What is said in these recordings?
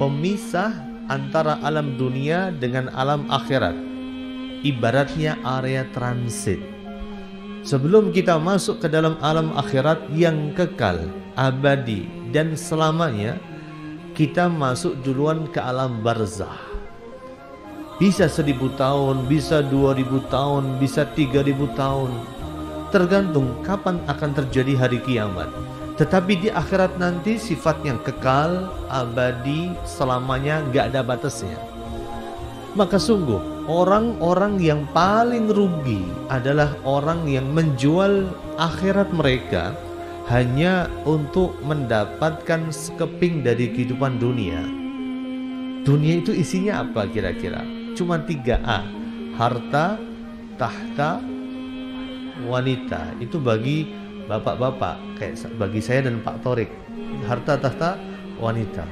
pemisah antara alam dunia dengan alam akhirat. Ibaratnya area transit. Sebelum kita masuk ke dalam alam akhirat yang kekal, abadi dan selamanya, kita masuk duluan ke alam barzah. Bisa 1000 tahun, bisa 2000 tahun, bisa 3000 tahun, tergantung kapan akan terjadi hari kiamat. Tetapi di akhirat nanti sifatnya kekal, abadi, selamanya, gak ada batasnya. Maka sungguh orang-orang yang paling rugi adalah orang yang menjual akhirat mereka hanya untuk mendapatkan sekeping dari kehidupan dunia. Dunia itu isinya apa kira-kira? Cuma 3A: harta, tahta, wanita. Itu bagi bapak-bapak, kayak bagi saya dan Pak Torik. Harta, tahta, wanita.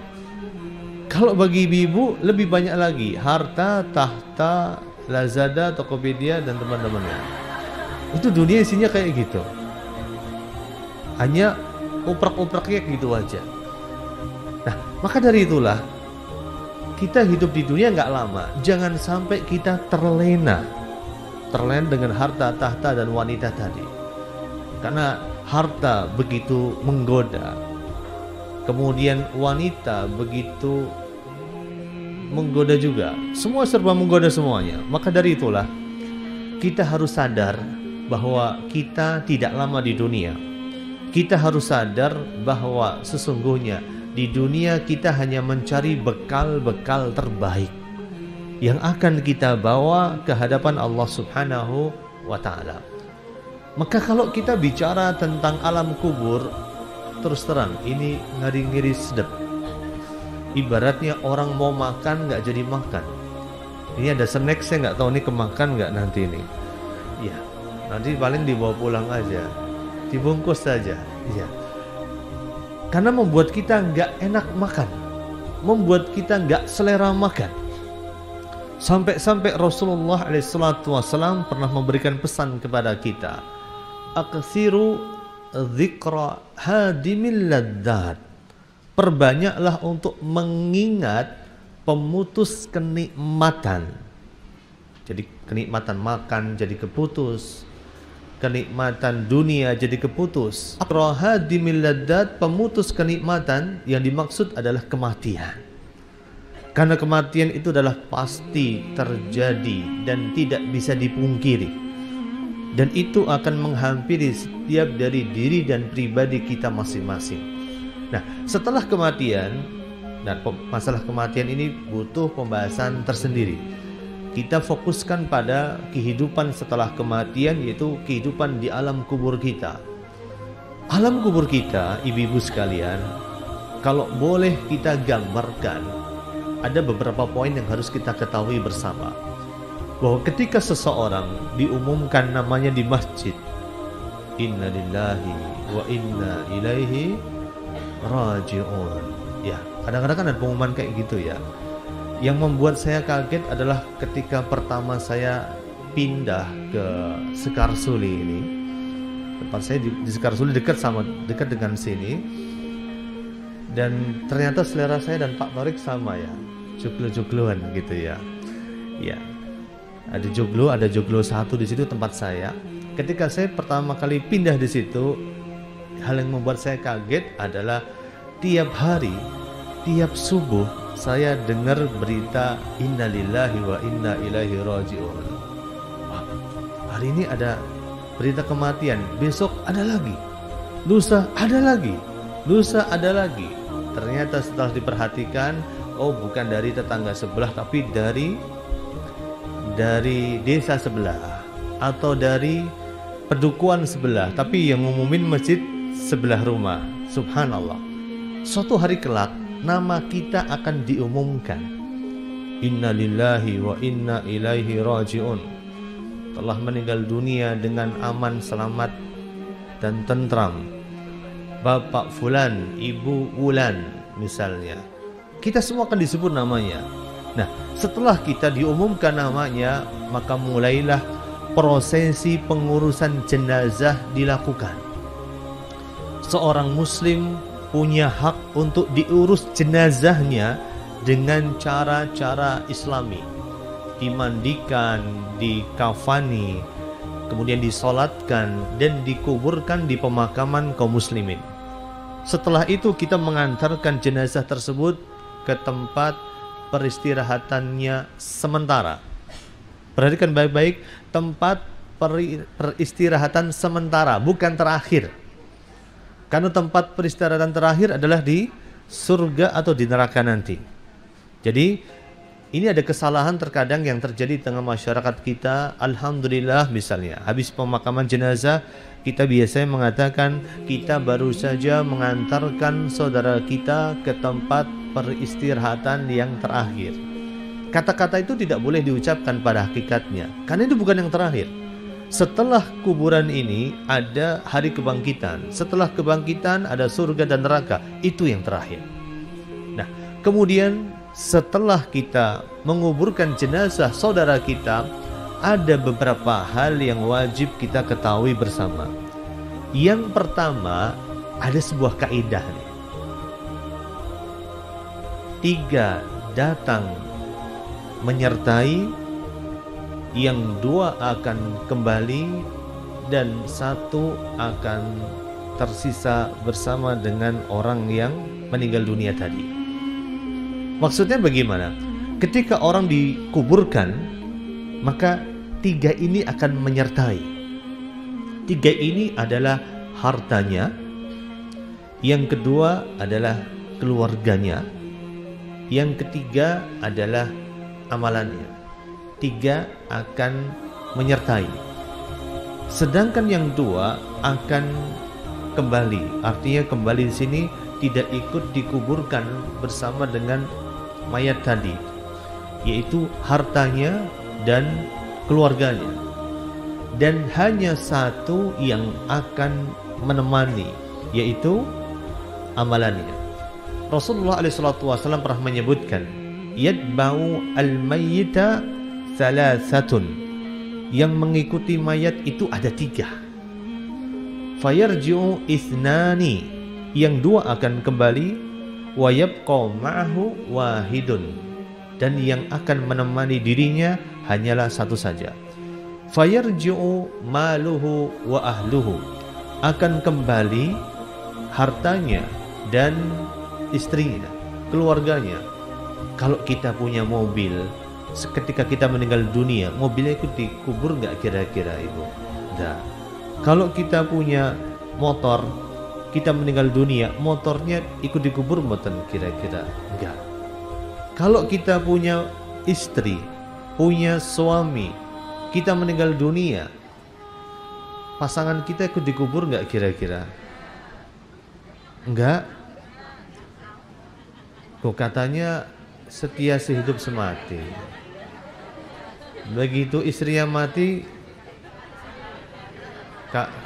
Kalau bagi ibu-ibu lebih banyak lagi: harta, tahta, Lazada, Tokopedia dan teman-temannya. Itu dunia isinya kayak gitu. Hanya oprak-opraknya gitu aja. Nah, maka dari itulah kita hidup di dunia nggak lama. Jangan sampai kita terlena dengan harta, tahta dan wanita tadi. Karena harta begitu menggoda, kemudian wanita begitu menggoda juga. Semua serba menggoda semuanya. Maka dari itulah kita harus sadar bahwa kita tidak lama di dunia. Kita harus sadar bahwa sesungguhnya di dunia kita hanya mencari bekal-bekal terbaik yang akan kita bawa ke hadapan Allah Subhanahu wa ta'ala. Maka kalau kita bicara tentang alam kubur, terus terang ini ngeri-ngeri sedap. Ibaratnya orang mau makan nggak jadi makan. Ini ada snack, saya nggak tahu ini kemakan nggak nanti ini. Iya, nanti paling dibawa pulang aja, dibungkus saja. Iya. Karena membuat kita nggak enak makan, membuat kita nggak selera makan. Sampai-sampai Rasulullah SAW pernah memberikan pesan kepada kita, aksiru dzikra hadimil ladzat. Perbanyaklah untuk mengingat pemutus kenikmatan. Jadi kenikmatan makan jadi keputus, kenikmatan dunia jadi keputus. Hadimil ladzat, pemutus kenikmatan, yang dimaksud adalah kematian. Karena kematian itu adalah pasti terjadi dan tidak bisa dipungkiri. Dan itu akan menghampiri setiap dari diri dan pribadi kita masing-masing. Nah, setelah kematian, dan masalah kematian ini butuh pembahasan tersendiri. Kita fokuskan pada kehidupan setelah kematian, yaitu kehidupan di alam kubur kita. Alam kubur kita, ibu-ibu sekalian, kalau boleh kita gambarkan, ada beberapa poin yang harus kita ketahui bersama. Bahwa ketika seseorang diumumkan namanya di masjid, inna lillahi wa inna ilaihi raji'un. Ya, kadang-kadang kan ada pengumuman kayak gitu ya. Yang membuat saya kaget adalah ketika pertama saya pindah ke Sekarsuli ini. Tempat saya di Sekarsuli dekat dengan sini. Dan ternyata selera saya dan Pak Torik sama ya, joglo-jogloan gitu ya. Ya, ada joglo 1 di situ tempat saya. Ketika saya pertama kali pindah di situ, hal yang membuat saya kaget adalah tiap hari, tiap subuh saya dengar berita innalillahi wa inna ilaihi raji'un. Wah, hari ini ada berita kematian, besok ada lagi, lusa ada lagi, lusa ada lagi. Ternyata setelah diperhatikan, oh bukan dari tetangga sebelah, tapi dari desa sebelah atau dari pedukuhan sebelah, tapi yang ngumumin masjid sebelah rumah. Subhanallah. Suatu hari kelak nama kita akan diumumkan. Inna lillahi wa inna ilaihi raji'un. Telah meninggal dunia dengan aman, selamat dan tentram Bapak Fulan, Ibu Wulan misalnya. Kita semua akan disebut namanya. Nah, setelah kita diumumkan namanya, maka mulailah prosesi pengurusan jenazah dilakukan. Seorang muslim punya hak untuk diurus jenazahnya dengan cara-cara Islami. Dimandikan, dikafani, kemudian disolatkan dan dikuburkan di pemakaman kaum muslimin. Setelah itu kita mengantarkan jenazah tersebut ke tempat peristirahatannya sementara. Perhatikan baik-baik, tempat peristirahatan sementara, bukan terakhir. Karena tempat peristirahatan terakhir adalah di surga atau di neraka nanti. Jadi ini ada kesalahan terkadang yang terjadi di tengah masyarakat kita. Alhamdulillah, misalnya habis pemakaman jenazah, kita biasanya mengatakan kita baru saja mengantarkan saudara kita ke tempat peristirahatan yang terakhir. Kata-kata itu tidak boleh diucapkan pada hakikatnya, karena itu bukan yang terakhir. Setelah kuburan ini ada hari kebangkitan. Setelah kebangkitan ada surga dan neraka. Itu yang terakhir. Nah, kemudian setelah kita menguburkan jenazah saudara kita, ada beberapa hal yang wajib kita ketahui bersama. Yang pertama, ada sebuah kaidah nih. 3 datang menyertai, yang 2 akan kembali, dan 1 akan tersisa bersama dengan orang yang meninggal dunia tadi. Maksudnya bagaimana? Ketika orang dikuburkan, maka 3 ini akan menyertai. 3 ini adalah hartanya, yang kedua adalah keluarganya, yang ketiga adalah amalannya. 3 akan menyertai. Sedangkan yang 2 akan kembali. Artinya kembali di sini tidak ikut dikuburkan bersama dengan mayat tadi, yaitu hartanya dan keluarganya. Dan hanya 1 yang akan menemani, yaitu amalannya. Rasulullah SAW pernah menyebutkan, yatba'u al-mayyita salasatun, yang mengikuti mayat itu ada 3. Fayarji'u ithnani, yang 2 akan kembali, wa yabqa ma'ahu wahidun, dan yang akan menemani dirinya hanyalah 1 saja. Fayarji'u maluhu wa ahluhu, akan kembali hartanya dan istrinya, keluarganya. Kalau kita punya mobil, ketika kita meninggal dunia, mobilnya ikut dikubur nggak kira-kira Ibu? Nggak. Kalau kita punya motor, kita meninggal dunia, motornya ikut dikubur mboten kira-kira? Nggak. Kalau kita punya istri, punya suami, kita meninggal dunia, pasangan kita ikut dikubur nggak kira-kira? Nggak. Kok katanya setia sehidup semati. Begitu istrinya mati,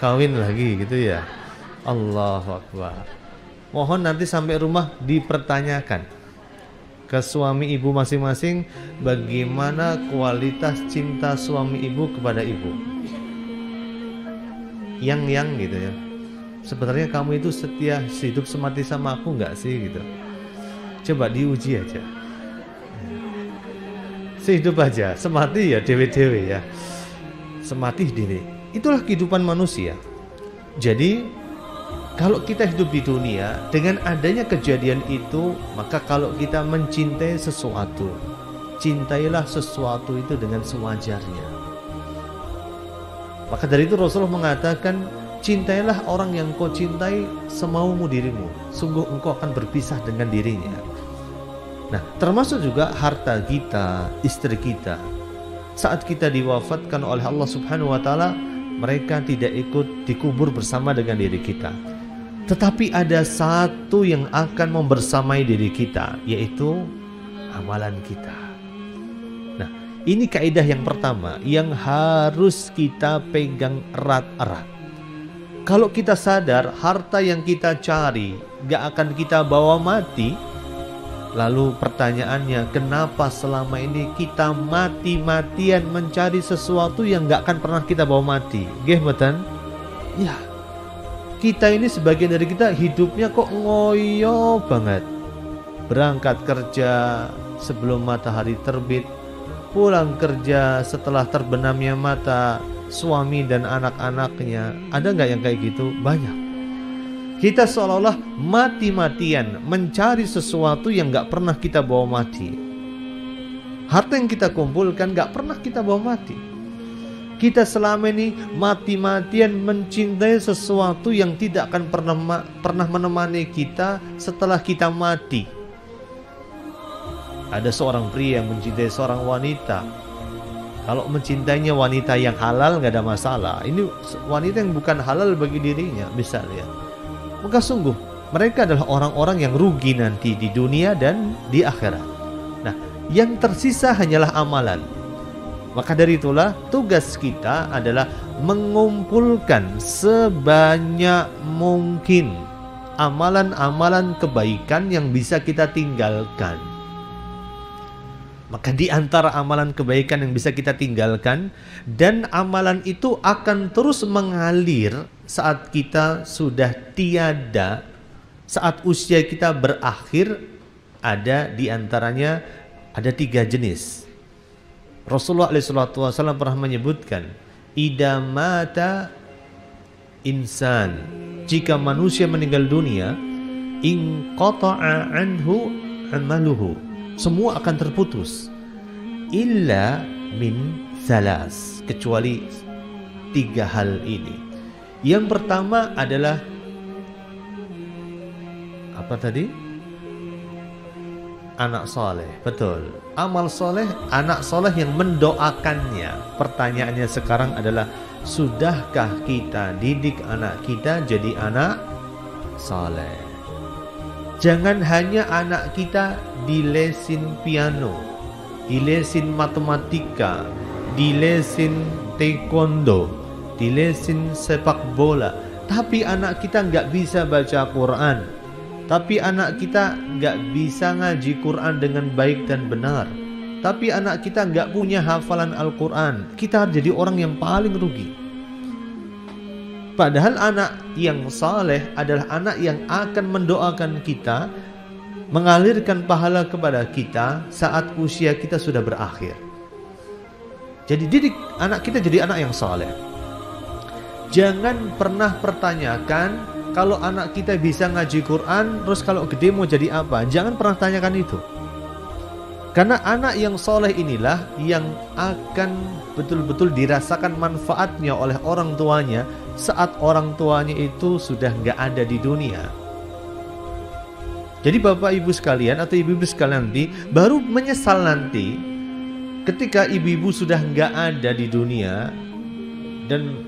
kawin lagi gitu ya. Allahu Akbar. Mohon nanti sampai rumah dipertanyakan ke suami ibu masing-masing, bagaimana kualitas cinta suami ibu kepada ibu. Yang gitu ya. Sebenarnya kamu itu setia hidup semati sama aku nggak sih gitu. Coba diuji aja. Sehidup aja, semati ya dewe-dewe ya. Semati dewe. Itulah kehidupan manusia. Jadi kalau kita hidup di dunia, dengan adanya kejadian itu, maka kalau kita mencintai sesuatu, cintailah sesuatu itu dengan sewajarnya. Maka dari itu Rasulullah mengatakan, cintailah orang yang kau cintai semaumu dirimu, sungguh engkau akan berpisah dengan dirinya. Nah, termasuk juga harta kita, istri kita. Saat kita diwafatkan oleh Allah Subhanahu wa taala, mereka tidak ikut dikubur bersama dengan diri kita. Tetapi ada 1 yang akan membersamai diri kita, yaitu amalan kita. Nah, ini kaidah yang pertama yang harus kita pegang erat-erat. Kalau kita sadar harta yang kita cari gak akan kita bawa mati, lalu pertanyaannya, kenapa selama ini kita mati-matian mencari sesuatu yang gak akan pernah kita bawa mati? Nggih mboten? Ya, kita ini sebagian dari kita hidupnya kok ngoyo banget. berangkat kerja sebelum matahari terbit, pulang kerja setelah terbenamnya mata suami dan anak-anaknya. Ada nggak yang kayak gitu? Banyak. Kita seolah-olah mati-matian mencari sesuatu yang nggak pernah kita bawa mati. Harta yang kita kumpulkan nggak pernah kita bawa mati. Kita selama ini mati-matian mencintai sesuatu yang tidak akan pernah menemani kita setelah kita mati. Ada seorang pria yang mencintai seorang wanita. Kalau mencintainya wanita yang halal nggak ada masalah. Ini wanita yang bukan halal bagi dirinya misalnya. Maka sungguh mereka adalah orang-orang yang rugi nanti di dunia dan di akhirat. Nah, yang tersisa hanyalah amalan. Maka dari itulah tugas kita adalah mengumpulkan sebanyak mungkin amalan-amalan kebaikan yang bisa kita tinggalkan. Maka di antara amalan kebaikan yang bisa kita tinggalkan, dan amalan itu akan terus mengalir saat kita sudah tiada, saat usia kita berakhir, ada di antaranya ada 3 jenis. Rasulullah SAW pernah menyebutkan, idza mata insan, jika manusia meninggal dunia, inqata'a anhu amaluhu, semua akan terputus, illa min salas, kecuali 3 hal ini. Yang pertama adalah apa tadi? Anak soleh. Betul, amal soleh, anak soleh yang mendoakannya. Pertanyaannya sekarang adalah, sudahkah kita didik anak kita jadi anak soleh? Jangan hanya anak kita dilesin piano, dilesin matematika, dilesin taekwondo, dilesin sepak bola, tapi anak kita nggak bisa baca Quran, tapi anak kita nggak bisa ngaji Quran dengan baik dan benar, tapi anak kita nggak punya hafalan Al-Quran. Kita jadi orang yang paling rugi. Padahal anak yang saleh adalah anak yang akan mendoakan kita, mengalirkan pahala kepada kita saat usia kita sudah berakhir. Jadi didik anak kita jadi anak yang saleh. Jangan pernah pertanyakan kalau anak kita bisa ngaji Quran, terus kalau gede mau jadi apa. Jangan pernah tanyakan itu. Karena anak yang soleh inilah yang akan betul-betul dirasakan manfaatnya oleh orang tuanya saat orang tuanya itu sudah nggak ada di dunia. Jadi bapak ibu sekalian atau ibu-ibu sekalian nanti baru menyesal nanti ketika ibu-ibu sudah nggak ada di dunia, dan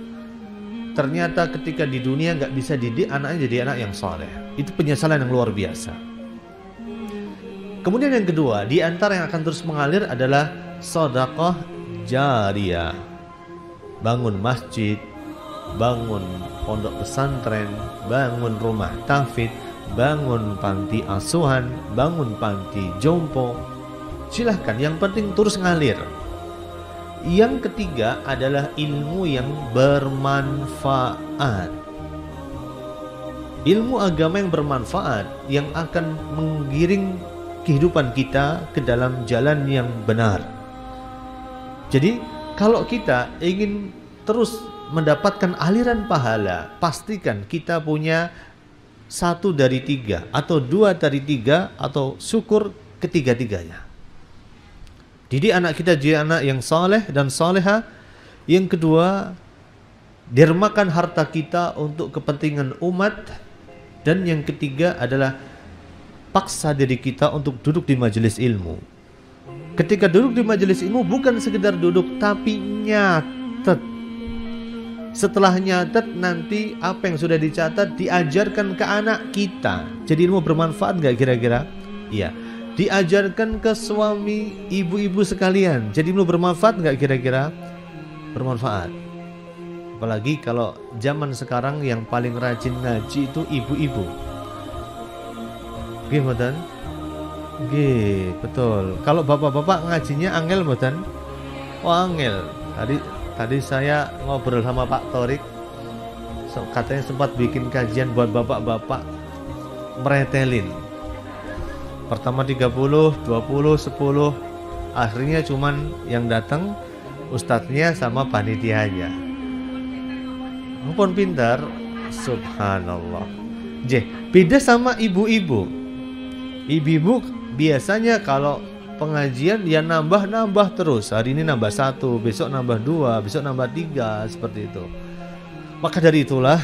ternyata ketika di dunia nggak bisa didik anaknya jadi anak yang soleh. Itu penyesalan yang luar biasa. Kemudian yang kedua, di antara yang akan terus mengalir adalah sedekah jariyah. Bangun masjid, bangun pondok pesantren, bangun rumah tahfidz, bangun panti asuhan, bangun panti jompo. Silahkan, yang penting terus ngalir. Yang ketiga adalah ilmu yang bermanfaat. Ilmu agama yang bermanfaat yang akan menggiring kehidupan kita ke dalam jalan yang benar. Jadi kalau kita ingin terus mendapatkan aliran pahala, pastikan kita punya 1 dari 3 atau 2 dari 3 atau syukur ketiga-tiganya. Jadi anak kita jadi anak yang saleh dan saleha. Yang kedua, dermakan harta kita untuk kepentingan umat. Dan yang ketiga adalah paksa diri kita untuk duduk di majelis ilmu. Ketika duduk di majelis ilmu bukan sekedar duduk, tapi nyatet. Setelah nyatet nanti apa yang sudah dicatat diajarkan ke anak kita. Jadi ilmu bermanfaat gak kira-kira? Iya. Diajarkan ke suami, ibu-ibu sekalian. Jadi ilmu bermanfaat gak kira-kira? Bermanfaat. Apalagi kalau zaman sekarang yang paling rajin ngaji itu ibu-ibu. Nggih mboten? Nggih, betul. Kalau bapak-bapak ngajinya angel mboten? Wah, angel. Tadi saya ngobrol sama Pak Torik. Katanya sempat bikin kajian buat bapak-bapak meretelin. Pertama 30, 20, 10. Akhirnya cuman yang datang ustadznya sama panitianya. Ampun pintar, subhanallah. Beda sama ibu-ibu. Ibu-ibu biasanya kalau pengajian ya nambah terus. Hari ini nambah 1, besok nambah 2, besok nambah 3, seperti itu. Maka dari itulah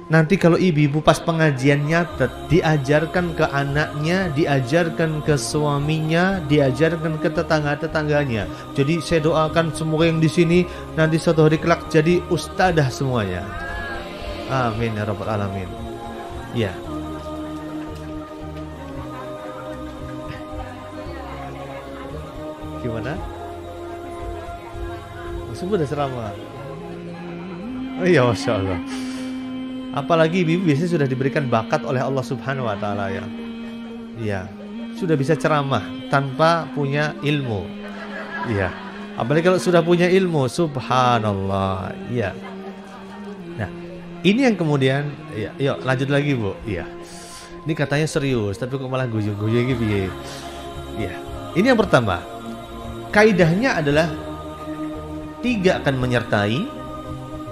nanti kalau ibu-ibu pas pengajian nyatet, diajarkan ke anaknya, diajarkan ke suaminya, diajarkan ke tetangga-tetangganya. Jadi saya doakan semua yang di sini nanti suatu hari kelak jadi ustadzah semuanya. Amin ya rabbal alamin. Ya. Gimana? Sudah ceramah. Oh iya, masya Allah. Apalagi ibu biasanya sudah diberikan bakat oleh Allah Subhanahu wa taala ya. Iya, sudah bisa ceramah tanpa punya ilmu. Iya. Apalagi kalau sudah punya ilmu, subhanallah. Iya. Nah, ini yang kemudian ya, yuk lanjut lagi, Bu. Iya. Ini katanya serius, tapi kok malah guyu-guyu gitu ya. Iya. Ini yang pertama. Kaidahnya adalah 3 akan menyertai,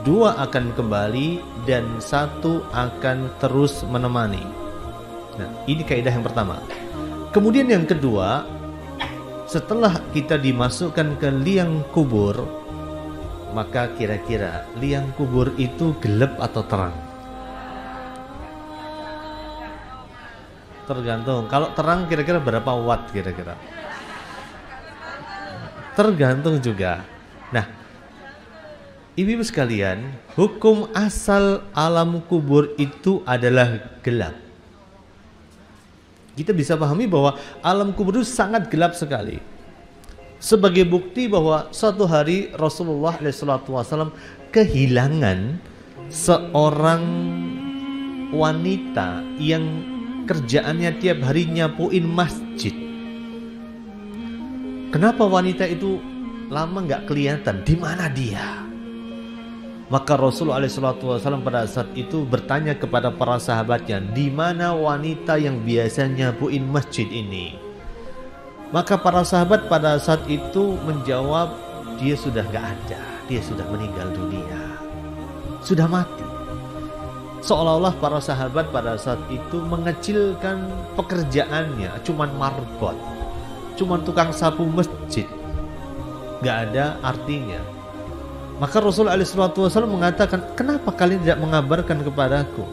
2 akan kembali, dan 1 akan terus menemani. Nah, ini kaidah yang pertama. Kemudian yang kedua, setelah kita dimasukkan ke liang kubur, maka kira-kira liang kubur itu gelap atau terang? Tergantung. Kalau terang kira-kira berapa watt kira-kira? Tergantung juga. Nah, ibu-ibu sekalian, hukum asal alam kubur itu adalah gelap. Kita bisa pahami bahwa alam kubur itu sangat gelap sekali. Sebagai bukti bahwa suatu hari Rasulullah SAW kehilangan seorang wanita yang kerjaannya tiap hari nyapuin masjid. Kenapa wanita itu lama nggak kelihatan? Di mana dia? Maka Rasulullah SAW pada saat itu bertanya kepada para sahabatnya, di mana wanita yang biasa nyapuin masjid ini? Maka para sahabat pada saat itu menjawab, dia sudah nggak ada, dia sudah meninggal dunia, sudah mati. Seolah-olah para sahabat pada saat itu mengecilkan pekerjaannya, cuman marbot, cuman tukang sapu masjid, nggak ada artinya. Maka Rasulullah SAW mengatakan, kenapa kalian tidak mengabarkan kepadaku?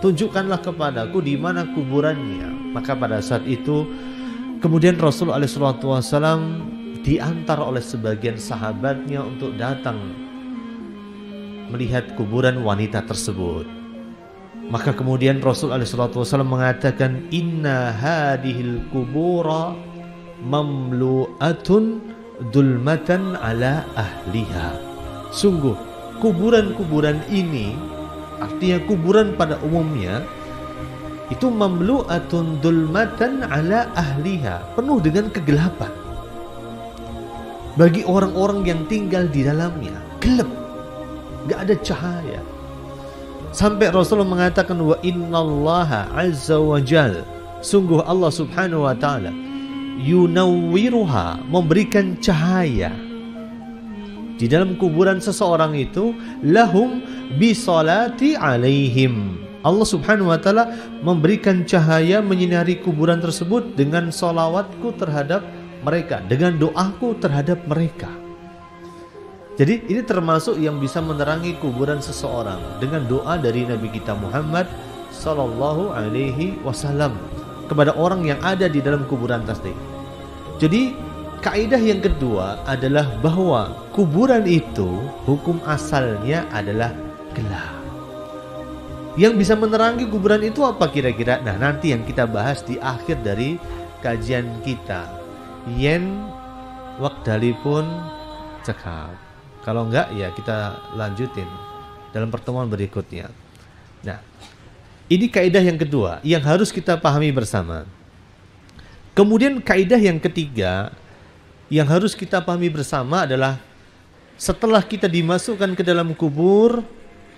Tunjukkanlah kepadaku di mana kuburannya. Maka pada saat itu kemudian Rasulullah SAW diantar oleh sebagian sahabatnya untuk datang melihat kuburan wanita tersebut. Maka kemudian Rasulullah SAW mengatakan, inna hadihil kubura mamlu'atun dulmatan ala ahliha. Sungguh kuburan-kuburan ini, artinya kuburan pada umumnya, itu mamlu'atun dulmatan ala ahliha, penuh dengan kegelapan bagi orang-orang yang tinggal di dalamnya. Gelap, gak ada cahaya. Sampai Rasulullah mengatakan, wa innallaha azza wa jal, sungguh Allah subhanahu wa ta'ala yunawwiruha, memberikan cahaya di dalam kuburan seseorang itu, lahum bisolati alaihim. Allah subhanahu wa ta'ala memberikan cahaya menyinari kuburan tersebut dengan solawatku terhadap mereka, dengan doaku terhadap mereka. Jadi ini termasuk yang bisa menerangi kuburan seseorang dengan doa dari Nabi kita Muhammad sallallahu alaihi wasallam kepada orang yang ada di dalam kuburan tersebut. Jadi kaidah yang kedua adalah bahwa kuburan itu hukum asalnya adalah gelap. Yang bisa menerangi kuburan itu apa kira-kira? Nah, nanti yang kita bahas di akhir dari kajian kita. Yen wekdalipun cekap. Kalau enggak ya kita lanjutin dalam pertemuan berikutnya. Nah, ini kaidah yang kedua yang harus kita pahami bersama. Kemudian kaidah yang ketiga yang harus kita pahami bersama adalah setelah kita dimasukkan ke dalam kubur,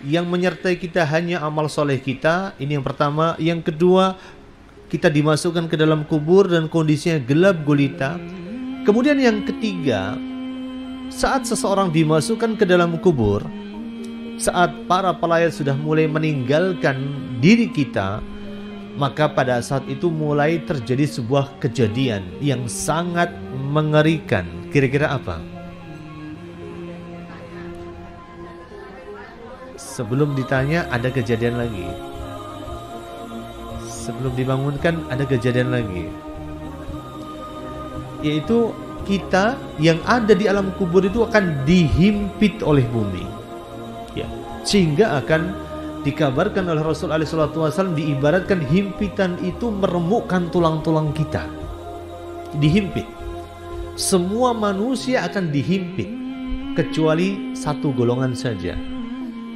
yang menyertai kita hanya amal soleh kita. Ini yang pertama. Yang kedua, kita dimasukkan ke dalam kubur dan kondisinya gelap gulita. Kemudian yang ketiga, saat seseorang dimasukkan ke dalam kubur, saat para pelayat sudah mulai meninggalkan diri kita, maka pada saat itu mulai terjadi sebuah kejadian yang sangat mengerikan. Kira-kira apa? Sebelum ditanya ada kejadian lagi. Sebelum dibangunkan ada kejadian lagi. Yaitu kita yang ada di alam kubur itu akan dihimpit oleh bumi. Ya, sehingga akan dikabarkan oleh Rasul SAW, diibaratkan himpitan itu meremukkan tulang-tulang kita. Dihimpit. Semua manusia akan dihimpit kecuali satu golongan saja,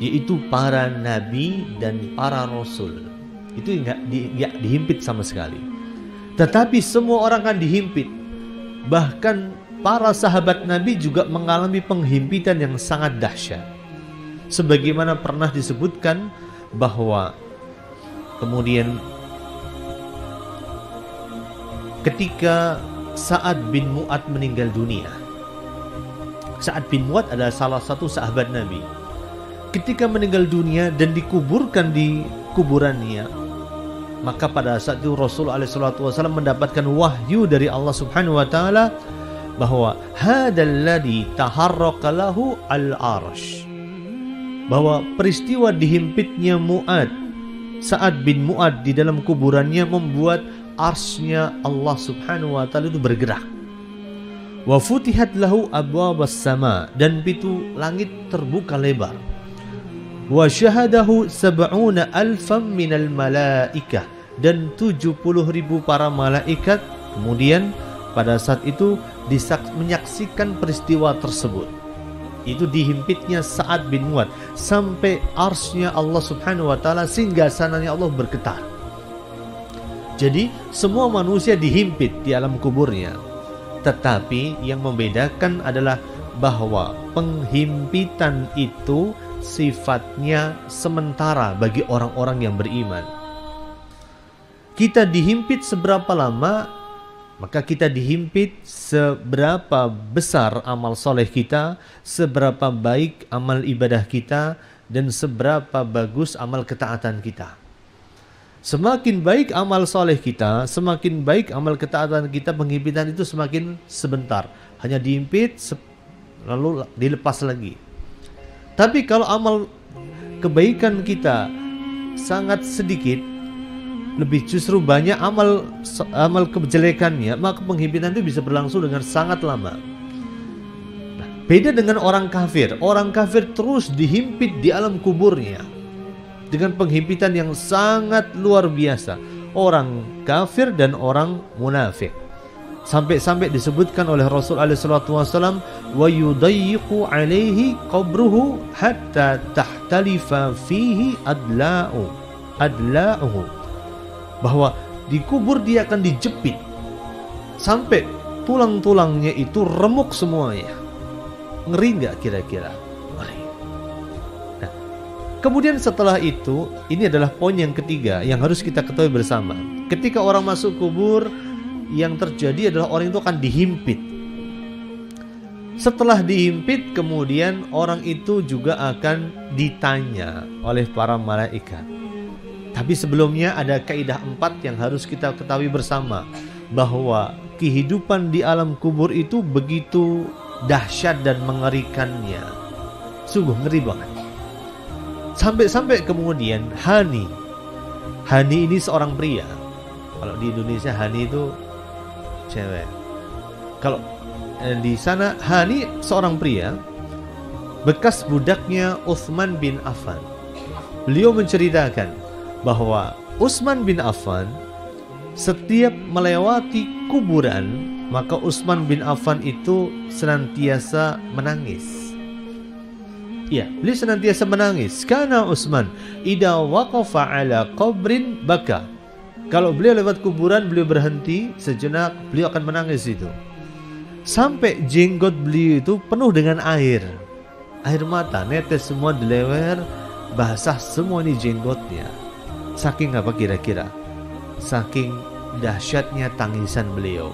yaitu para nabi dan para rasul. Itu enggak dihimpit sama sekali. Tetapi semua orang akan dihimpit. Bahkan para sahabat Nabi juga mengalami penghimpitan yang sangat dahsyat. Sebagaimana pernah disebutkan bahwa kemudian ketika Sa'ad bin Mu'ad meninggal dunia. Sa'ad bin Mu'ad adalah salah satu sahabat Nabi. Ketika meninggal dunia dan dikuburkan di kuburannya, maka pada saat itu Rasulullah SAW mendapatkan wahyu dari Allah Subhanahu wa taala bahwa hadzal ladzi taharraka lahu al-'arsy, bahwa peristiwa dihimpitnya Mu'ad, Sa'ad bin Mu'ad di dalam kuburannya membuat arsy-nya Allah Subhanahu wa taala itu bergerak. Wa futihat lahu abwabas sama, dan pintu langit terbuka lebar. Wa syahadahu sab'una alfan minal malaikah, dan 70.000 para malaikat kemudian pada saat itu menyaksikan peristiwa tersebut. Itu dihimpitnya Sa'ad bin Mu'ad sampai arsy-nya Allah Subhanahu wa taala, singgasananya Allah bergetar. Jadi semua manusia dihimpit di alam kuburnya. Tetapi yang membedakan adalah bahwa penghimpitan itu sifatnya sementara bagi orang-orang yang beriman. Kita dihimpit seberapa lama, maka kita dihimpit seberapa besar amal soleh kita, seberapa baik amal ibadah kita, dan seberapa bagus amal ketaatan kita. Semakin baik amal soleh kita, semakin baik amal ketaatan kita, penghimpitan itu semakin sebentar. Hanya dihimpit, lalu dilepas lagi. Tapi kalau amal kebaikan kita sangat sedikit, lebih justru banyak amal kejelekannya, maka penghimpitan itu bisa berlangsung dengan sangat lama. Nah, beda dengan orang kafir. Orang kafir terus dihimpit di alam kuburnya dengan penghimpitan yang sangat luar biasa. Orang kafir dan orang munafik. Sampai-sampai disebutkan oleh Rasul SAW, wa yudayyiqu alaihi qabruhu hatta tahtalifa fihi adla'uhu, bahwa dikubur dia akan dijepit sampai tulang-tulangnya itu remuk semuanya. Ngeri nggak kira-kira? Ngeri. Nah, kemudian setelah itu, ini adalah poin yang ketiga yang harus kita ketahui bersama. Ketika orang masuk kubur, yang terjadi adalah orang itu akan dihimpit. Setelah dihimpit, kemudian orang itu juga akan ditanya oleh para malaikat. Tapi sebelumnya ada kaidah 4 yang harus kita ketahui bersama, bahwa kehidupan di alam kubur itu begitu dahsyat dan mengerikannya. Sungguh ngeri banget. Sampai-sampai kemudian Hani ini seorang pria. Kalau di Indonesia Hani itu cewek. Kalau di sana Hani seorang pria, bekas budaknya Utsman bin Affan. Beliau menceritakan bahwa Utsman bin Affan setiap melewati kuburan, maka Utsman bin Affan itu senantiasa menangis. Ya, beliau senantiasa menangis. Karena Utsman idza waqafa ala qabrin baka. Kalau beliau lewat kuburan, beliau berhenti sejenak, beliau akan menangis itu. Sampai jenggot beliau itu penuh dengan air mata, netes semua di leher, basah semua di jenggotnya. Saking apa kira-kira? saking dahsyatnya tangisan beliau.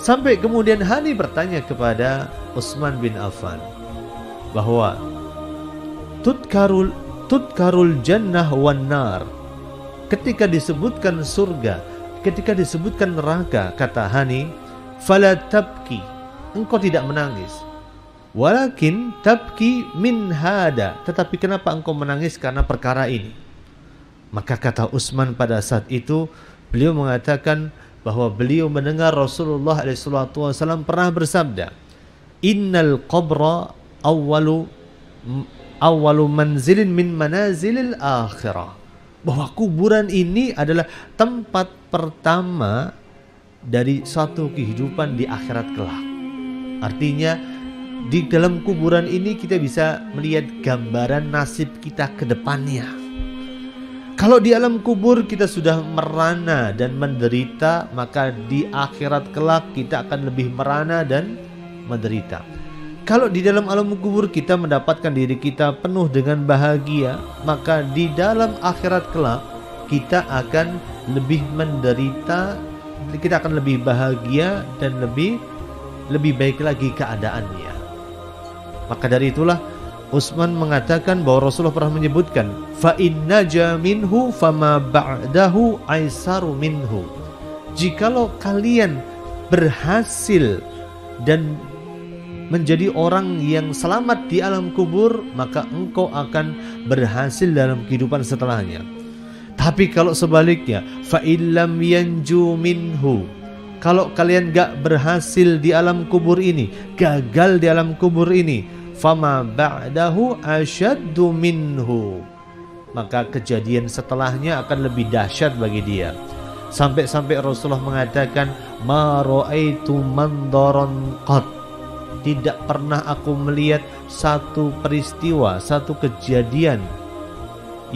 Sampai kemudian Hani bertanya kepada Utsman bin Affan bahwa tutkarul jannah wan nar. Ketika disebutkan surga, ketika disebutkan neraka, kata Hani, fala tabki, engkau tidak menangis. Walakin tabki min hada, tetapi kenapa engkau menangis karena perkara ini? Maka kata Utsman pada saat itu, beliau mengatakan bahwa beliau mendengar Rasulullah SAW pernah bersabda, innal qabra awwalu manzilin min manazilil akhirah, bahwa kuburan ini adalah tempat pertama dari suatu kehidupan di akhirat kelak. Artinya di dalam kuburan ini kita bisa melihat gambaran nasib kita ke depannya. Kalau di alam kubur kita sudah merana dan menderita, maka di akhirat kelak kita akan lebih merana dan menderita. Kalau di dalam alam kubur kita mendapatkan diri kita penuh dengan bahagia, maka di dalam akhirat kelak kita akan lebih menderita, kita akan lebih bahagia dan lebih baik lagi keadaannya. Maka dari itulah Utsman mengatakan bahwa Rasulullah pernah menyebutkan, fa inna minhu fama ba'dahu aisaru minhu. Jikalau kalian berhasil dan menjadi orang yang selamat di alam kubur, maka engkau akan berhasil dalam kehidupan setelahnya. Tapi kalau sebaliknya, fa illam yanju minhu, kalau kalian gak berhasil di alam kubur ini, gagal di alam kubur ini, fama ba'dahu asyaddu minhu, maka kejadian setelahnya akan lebih dahsyat bagi dia. Sampai-sampai Rasulullah mengatakan, ma ra'aitu mandaran qat, tidak pernah aku melihat satu peristiwa, satu kejadian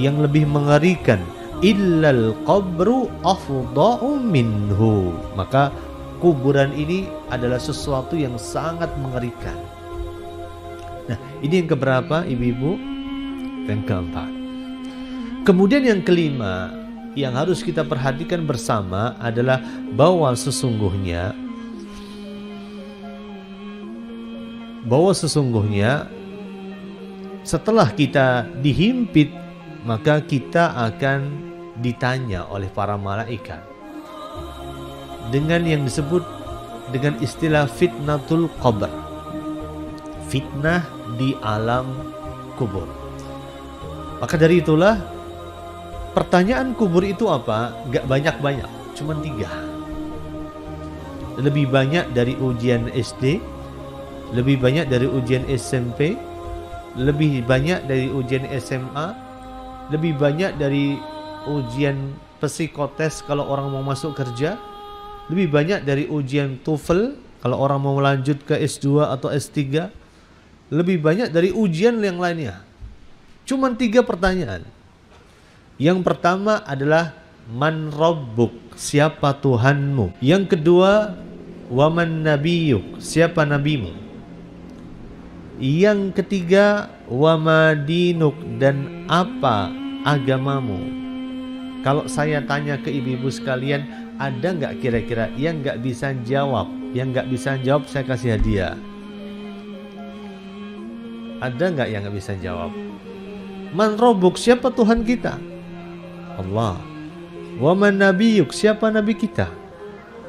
yang lebih mengerikan, illal qabru afda'u minhu, maka kuburan ini adalah sesuatu yang sangat mengerikan. Nah, ini yang keberapa, ibu-ibu? Yang keempat. Kemudian yang kelima yang harus kita perhatikan bersama adalah bahwa sesungguhnya setelah kita dihimpit, maka kita akan ditanya oleh para malaikat dengan yang disebut dengan istilah fitnatul qabr, fitnah di alam kubur. Maka dari itulah pertanyaan kubur itu apa? Gak banyak-banyak, cuma 3. Lebih banyak dari ujian SD, lebih banyak dari ujian SMP, lebih banyak dari ujian SMA, lebih banyak dari ujian psikotes kalau orang mau masuk kerja, lebih banyak dari ujian TOEFL kalau orang mau lanjut ke S2 atau S3, lebih banyak dari ujian yang lainnya. Cuman 3 pertanyaan. Yang pertama adalah man rabbuk, siapa Tuhanmu. Yang kedua, waman nabiyyuk, siapa nabimu. Yang ketiga, wama dinuk, dan apa agamamu. Kalau saya tanya ke ibu-ibu sekalian, ada nggak kira-kira yang nggak bisa jawab? Yang nggak bisa jawab saya kasih hadiah. Ada nggak yang nggak bisa jawab? Man rabbuk, siapa Tuhan kita? Allah. Waman nabiyyuk, siapa nabi kita?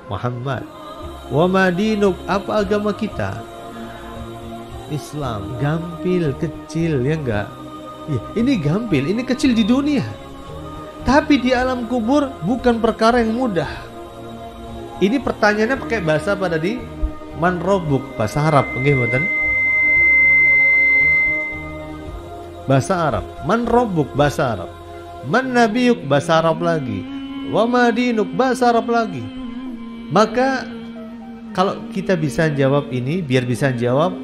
Muhammad. Wama dinuk, apa agama kita? Islam. Gampil, kecil, ya enggak? Ya, ini gampil, ini kecil di dunia. Tapi di alam kubur bukan perkara yang mudah. Ini pertanyaannya pakai bahasa pada di man rabbuk, bahasa Arab, nggih. Bahasa Arab. Man rabbuk, bahasa Arab. Man nabiyyuk, bahasa Arab lagi. Wa ma dinuk, bahasa Arab lagi. Maka kalau kita bisa jawab ini, biar bisa jawab,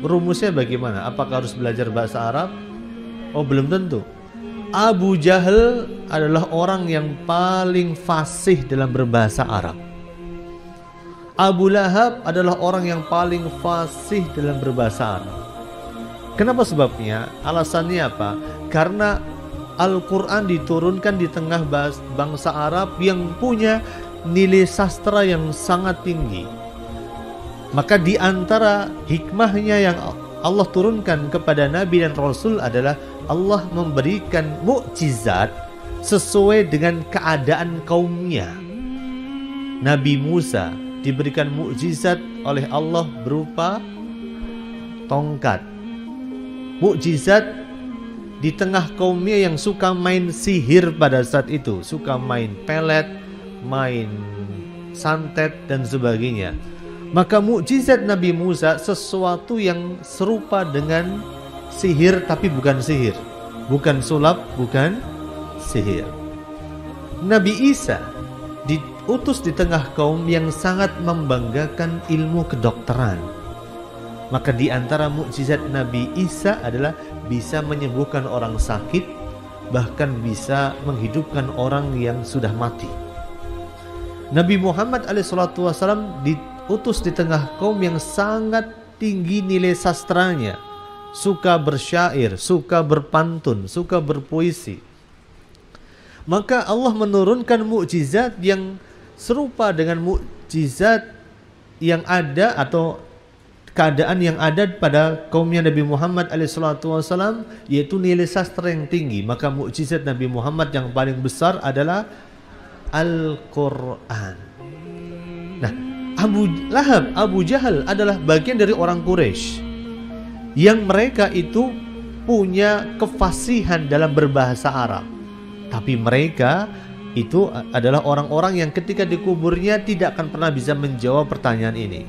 rumusnya bagaimana? Apakah harus belajar bahasa Arab? Oh, belum tentu. Abu Jahal adalah orang yang paling fasih dalam berbahasa Arab. Abu Lahab adalah orang yang paling fasih dalam berbahasa Arab. Kenapa sebabnya? Alasannya apa? Karena Al-Quran diturunkan di tengah bangsa Arab yang punya nilai sastra yang sangat tinggi. Maka di antara hikmahnya yang Allah turunkan kepada Nabi dan Rasul adalah Allah memberikan mukjizat sesuai dengan keadaan kaumnya. Nabi Musa diberikan mukjizat oleh Allah berupa tongkat. Mukjizat di tengah kaumnya yang suka main sihir pada saat itu, suka main pelet, main santet dan sebagainya. Maka mukjizat Nabi Musa sesuatu yang serupa dengan sihir tapi bukan sihir, bukan sulap, bukan sihir. Nabi Isa diutus di tengah kaum yang sangat membanggakan ilmu kedokteran. Maka di antara mukjizat Nabi Isa adalah bisa menyembuhkan orang sakit, bahkan bisa menghidupkan orang yang sudah mati. Nabi Muhammad SAW diutus di tengah kaum yang sangat tinggi nilai sastranya, suka bersyair, suka berpantun, suka berpuisi. Maka Allah menurunkan mukjizat yang serupa dengan mukjizat yang ada atau keadaan yang ada pada kaumnya Nabi Muhammad SAW, yaitu nilai sastra yang tinggi. Maka mukjizat Nabi Muhammad yang paling besar adalah Al-Quran. Nah, Abu Lahab, Abu Jahal adalah bagian dari orang Quraisy yang mereka itu punya kefasihan dalam berbahasa Arab. Tapi mereka itu adalah orang-orang yang ketika dikuburnya tidak akan pernah bisa menjawab pertanyaan ini.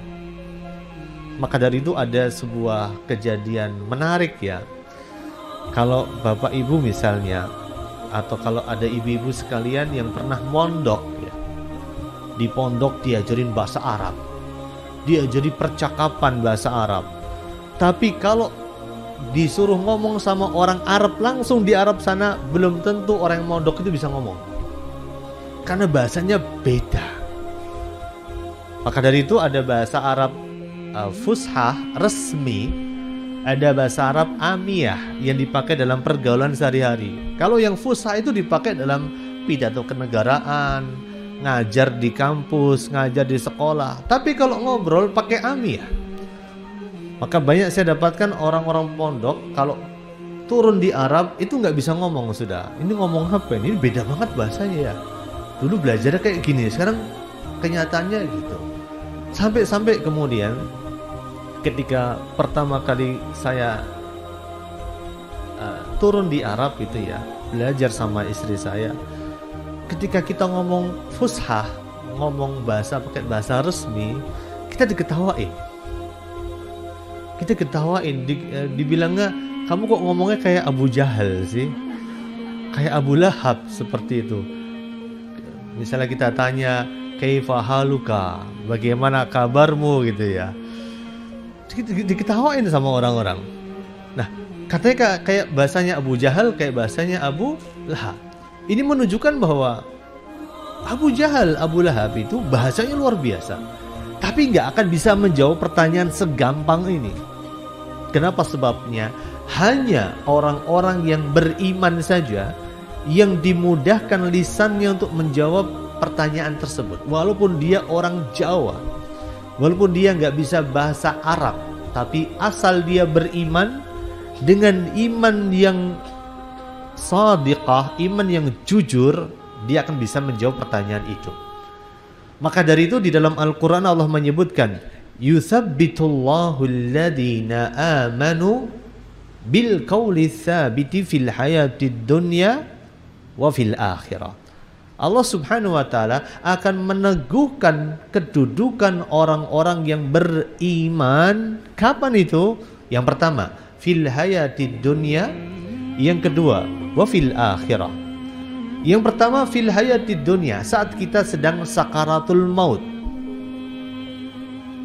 Maka dari itu ada sebuah kejadian menarik ya. Kalau Bapak Ibu misalnya, atau kalau ada ibu-ibu sekalian yang pernah mondok ya, di pondok diajarin bahasa Arab, diajari percakapan bahasa Arab. Tapi kalau disuruh ngomong sama orang Arab langsung di Arab sana, belum tentu orang yang mondok itu bisa ngomong, karena bahasanya beda. Maka dari itu ada bahasa Arab fushah resmi, ada bahasa Arab amiyah yang dipakai dalam pergaulan sehari-hari. Kalau yang fushah itu dipakai dalam pidato kenegaraan, ngajar di kampus, ngajar di sekolah. Tapi kalau ngobrol pakai amiyah. Maka banyak saya dapatkan orang-orang pondok kalau turun di Arab itu nggak bisa ngomong sudah. Ini ngomong apa ini? Beda banget bahasanya ya. Dulu belajarnya kayak gini, sekarang kenyataannya gitu. Sampai kemudian ketika pertama kali saya turun di Arab itu ya, belajar sama istri saya, ketika kita ngomong fushah, ngomong bahasa pakai bahasa resmi, kita diketawain. Dibilangnya, kamu kok ngomongnya kayak Abu Jahal sih, kayak Abu Lahab seperti itu. Misalnya kita tanya, kaifa haluka, bagaimana kabarmu gitu ya, diketawain sama orang-orang. Nah, katanya kayak bahasanya Abu Jahal, kayak bahasanya Abu Lahab. Ini menunjukkan bahwa Abu Jahal, Abu Lahab itu bahasanya luar biasa, tapi nggak akan bisa menjawab pertanyaan segampang ini. Kenapa? Sebabnya hanya orang-orang yang beriman saja yang dimudahkan lisannya untuk menjawab pertanyaan tersebut. Walaupun dia orang Jawa, walaupun dia nggak bisa bahasa Arab, tapi asal dia beriman dengan iman yang shadiqah, iman yang jujur, dia akan bisa menjawab pertanyaan itu. Maka dari itu di dalam Al-Quran Allah menyebutkan, yuthabbitullahu alladhina amanu bil qawli tsabiti fil hayatid dunya wa fil akhirah. Allah Subhanahu wa taala akan meneguhkan kedudukan orang-orang yang beriman. Kapan itu? Yang pertama, fil hayatid dunya. Yang kedua, wa fil akhirah. Yang pertama, fil hayatid dunya, saat kita sedang sakaratul maut.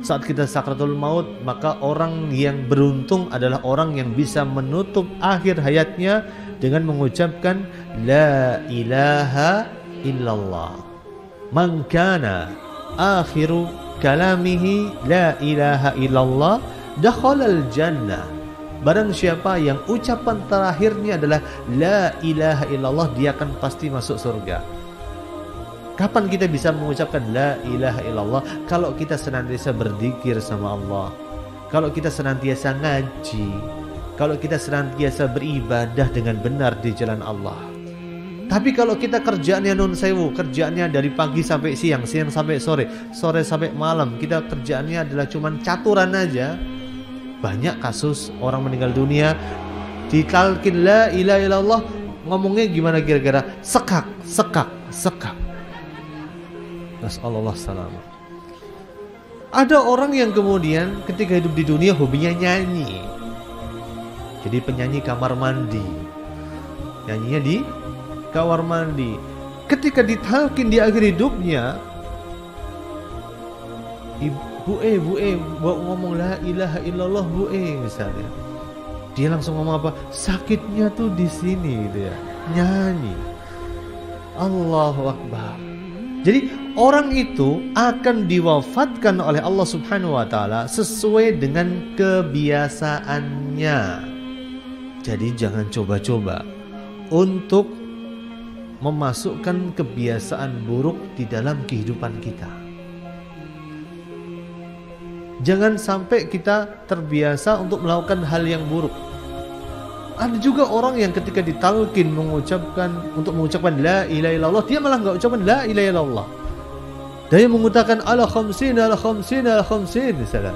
Saat kita sakaratul maut, maka orang yang beruntung adalah orang yang bisa menutup akhir hayatnya dengan mengucapkan la ilaha illallah. Man kana akhiru kalamihi la ilaha illallah dakhalal jannah. Barang siapa yang ucapan terakhirnya adalah la ilaha illallah, dia akan pasti masuk surga. Kapan kita bisa mengucapkan la ilaha illallah? Kalau kita senantiasa berzikir sama Allah, kalau kita senantiasa ngaji, kalau kita senantiasa beribadah dengan benar di jalan Allah. Tapi kalau kita kerjaannya nun sewu, kerjaannya dari pagi sampai siang, siang sampai sore, sore sampai malam, kita kerjaannya adalah cuman caturan aja. Banyak kasus orang meninggal dunia ditalkin la ilaha illallah, ngomongnya gimana kira-kira? Sekak, sekak, sekak. Nasallallahu salam. Ada orang yang kemudian ketika hidup di dunia hobinya nyanyi. Jadi penyanyi kamar mandi. Nyanyinya di kamar mandi. Ketika ditalkin di akhir hidupnya, Bu ngomong la ilaha illallah Bu misalnya. Dia langsung ngomong apa? Sakitnya tuh di sini gitu ya. Nyanyi. Allahu Akbar. Jadi orang itu akan diwafatkan oleh Allah Subhanahu wa taala sesuai dengan kebiasaannya. Jadi jangan coba-coba untuk memasukkan kebiasaan buruk di dalam kehidupan kita. Jangan sampai kita terbiasa untuk melakukan hal yang buruk. Ada juga orang yang ketika ditalkin mengucapkan la ilaha illallah, dia malah nggak ucapkan la ilaha illallah. Dia mengatakan ala khamsin ala khamsin ala khamsin misalnya.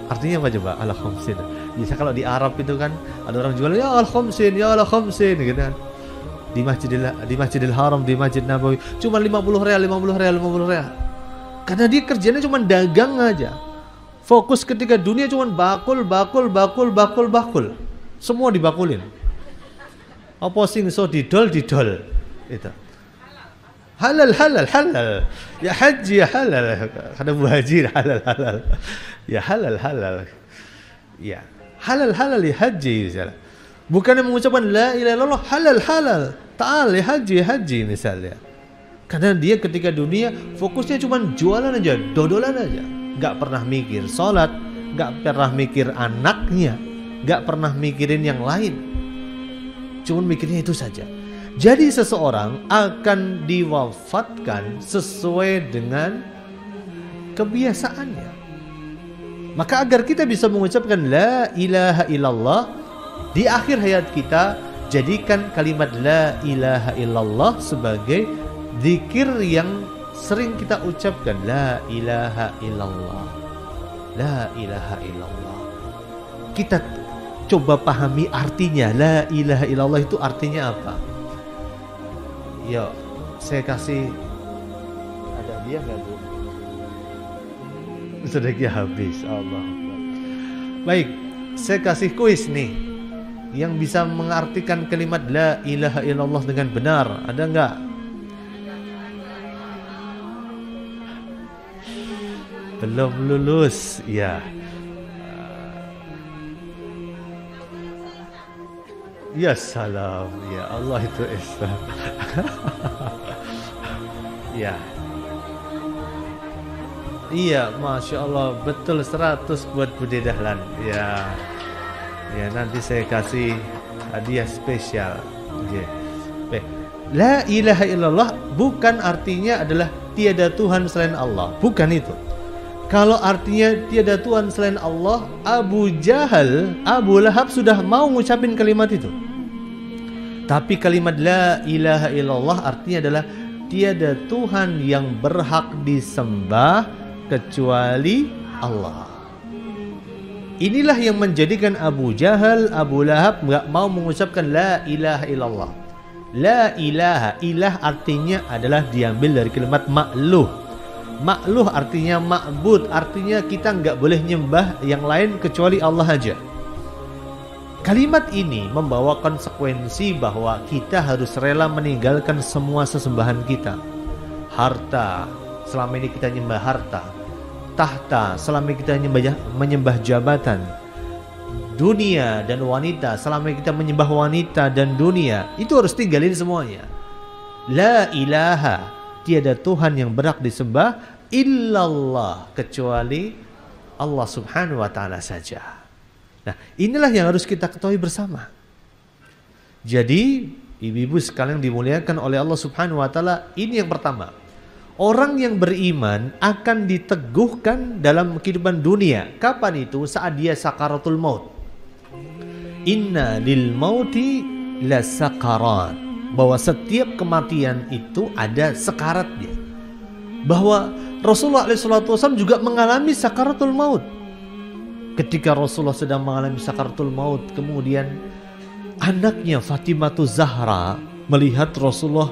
Artinya apa coba ala khamsin? Biasa kalau di Arab itu kan ada orang jual ya ala khamsin gitu kan. Di Masjidil Haram, di Masjid Nabawi cuma 50 real. Karena dia kerjanya cuma dagang aja. Fokus ketika dunia cuma bakul. Semua dibakulin. Apa sing so didol itu. Halal. Ya haji ya halal. Kada muhajir halal. Ya halal. Ya halal ya haji misalnya. Bukannya mengucapkan la ilaha illallah halal. Ta'al ya haji misalnya. Karena dia ketika dunia fokusnya cuma jualan aja, dodolan aja. Gak pernah mikir sholat, gak pernah mikir anaknya, gak pernah mikirin yang lain. Cuma mikirnya itu saja. Jadi seseorang akan diwafatkan sesuai dengan kebiasaannya. Maka agar kita bisa mengucapkan la ilaha illallah di akhir hayat kita, jadikan kalimat la ilaha illallah sebagai zikir yang sering kita ucapkan. La ilaha illallah, la ilaha illallah. Kita coba pahami artinya. La ilaha illallah itu artinya apa? Yuk, saya kasih. Ada dia nggak Bu? Sedekah habis. Allah. Baik, saya kasih kuis nih yang bisa mengartikan kalimat la ilaha illallah dengan benar. Ada nggak? Belum lulus, ya. Ya salam, ya Allah itu Islam. Ya. Iya, Masya Allah, betul 100 buat Bude Dahlan. Ya. Ya, nanti saya kasih hadiah spesial. Ya. La ilaha illallah bukan artinya adalah tiada Tuhan selain Allah. Bukan itu. Kalau artinya tiada Tuhan selain Allah, Abu Jahal, Abu Lahab sudah mau ngucapin kalimat itu. Tapi kalimat la ilaha illallah artinya adalah tiada Tuhan yang berhak disembah kecuali Allah. Inilah yang menjadikan Abu Jahal, Abu Lahab enggak mau mengucapkan la ilaha illallah. La ilaha, ilah artinya adalah diambil dari kalimat ma'luh. Ma'luh artinya ma'bud, artinya kita nggak boleh nyembah yang lain kecuali Allah aja. Kalimat ini membawa konsekuensi bahwa kita harus rela meninggalkan semua sesembahan kita. Harta, selama ini kita nyembah harta. Tahta, selama ini kita menyembah jabatan. Dunia dan wanita, selama ini kita menyembah wanita dan dunia. Itu harus tinggalin semuanya. La ilaha, tiada Tuhan yang berhak disembah illallah kecuali Allah Subhanahu wa taala saja. Nah, inilah yang harus kita ketahui bersama. Jadi, ibu-ibu sekalian dimuliakan oleh Allah Subhanahu wa taala, ini yang pertama. Orang yang beriman akan diteguhkan dalam kehidupan dunia. Kapan itu? Saat dia sakaratul maut. Inna lil mauti la sakarat. Bahwa setiap kematian itu ada sekaratnya. Bahwa Rasulullah SAW juga mengalami sakaratul maut. Ketika Rasulullah sedang mengalami sakaratul maut, kemudian anaknya Fatimah Zahra melihat Rasulullah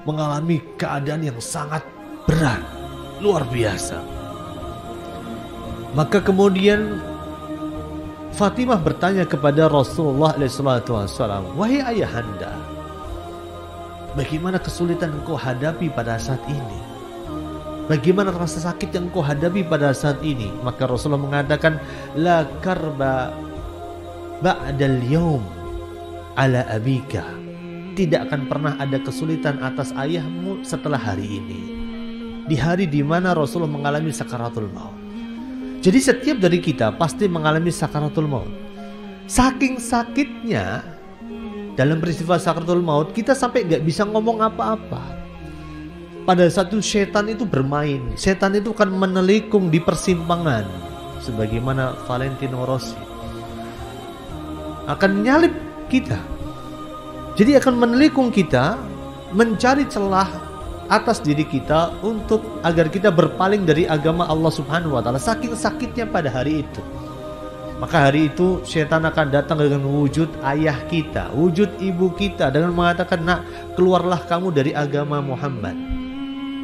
mengalami keadaan yang sangat berat, luar biasa. Maka kemudian Fatimah bertanya kepada Rasulullah SAW, wahai ayahanda, bagaimana kesulitan engkau hadapi pada saat ini? Bagaimana rasa sakit yang engkau hadapi pada saat ini? Maka Rasulullah mengatakan, la karba ba'dal yaum ala abika. Tidak akan pernah ada kesulitan atas ayahmu setelah hari ini. Di hari di mana Rasulullah mengalami sakaratul maut. Jadi setiap dari kita pasti mengalami sakaratul maut. Saking sakitnya dalam peristiwa sakaratul maut, kita sampai gak bisa ngomong apa-apa. Pada satu setan itu bermain. Setan itu akan menelikung di persimpangan, sebagaimana Valentino Rossi akan menyalip kita. Jadi akan menelikung kita, mencari celah atas diri kita untuk agar kita berpaling dari agama Allah Subhanahu wa taala. Saking sakitnya pada hari itu. Maka hari itu setan akan datang dengan wujud ayah kita, wujud ibu kita, dengan mengatakan, nak, keluarlah kamu dari agama Muhammad.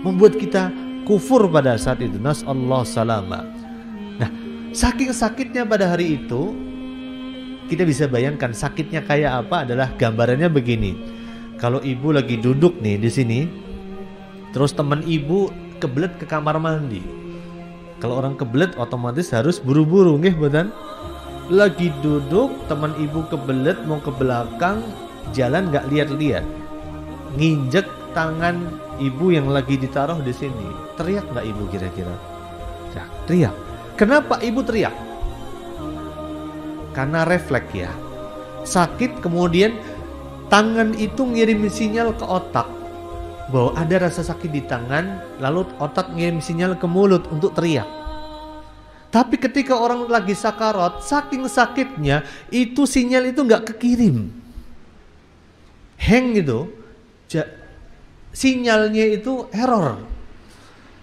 Membuat kita kufur pada saat itu. Nasallahu salama. Nah, saking sakitnya pada hari itu, kita bisa bayangkan sakitnya kayak apa. Adalah gambarannya begini. Kalau ibu lagi duduk nih di sini, terus teman ibu kebelet ke kamar mandi. Kalau orang kebelet otomatis harus buru-buru, nggih mboten? Lagi duduk, teman ibu kebelet mau ke belakang, jalan nggak lihat-lihat, nginjek tangan ibu yang lagi ditaruh di sini. Teriak nggak ibu kira-kira? Teriak. Kenapa ibu teriak? Karena refleks ya. Sakit, kemudian tangan itu ngirim sinyal ke otak bahwa ada rasa sakit di tangan, lalu otak ngirim sinyal ke mulut untuk teriak. Tapi ketika orang lagi sakarat, saking sakitnya, itu sinyal itu nggak kekirim. Hang gitu, sinyalnya itu error.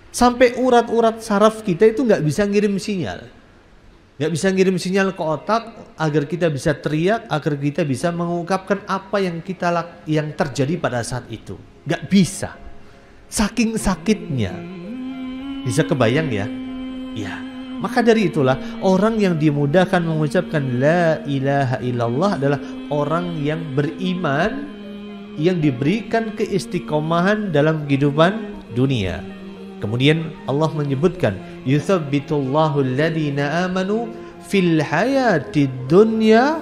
Sampai urat-urat saraf kita itu nggak bisa ngirim sinyal. Nggak bisa ngirim sinyal ke otak agar kita bisa teriak, agar kita bisa mengungkapkan apa yang yang terjadi pada saat itu. Nggak bisa. Saking sakitnya. Bisa kebayang ya? Ya. Maka dari itulah orang yang dimudahkan mengucapkan la ilaha illallah adalah orang yang beriman, yang diberikan keistiqomahan dalam kehidupan dunia. Kemudian Allah menyebutkan, yuthabbitullahu alladhina amanu fil hayatid dunya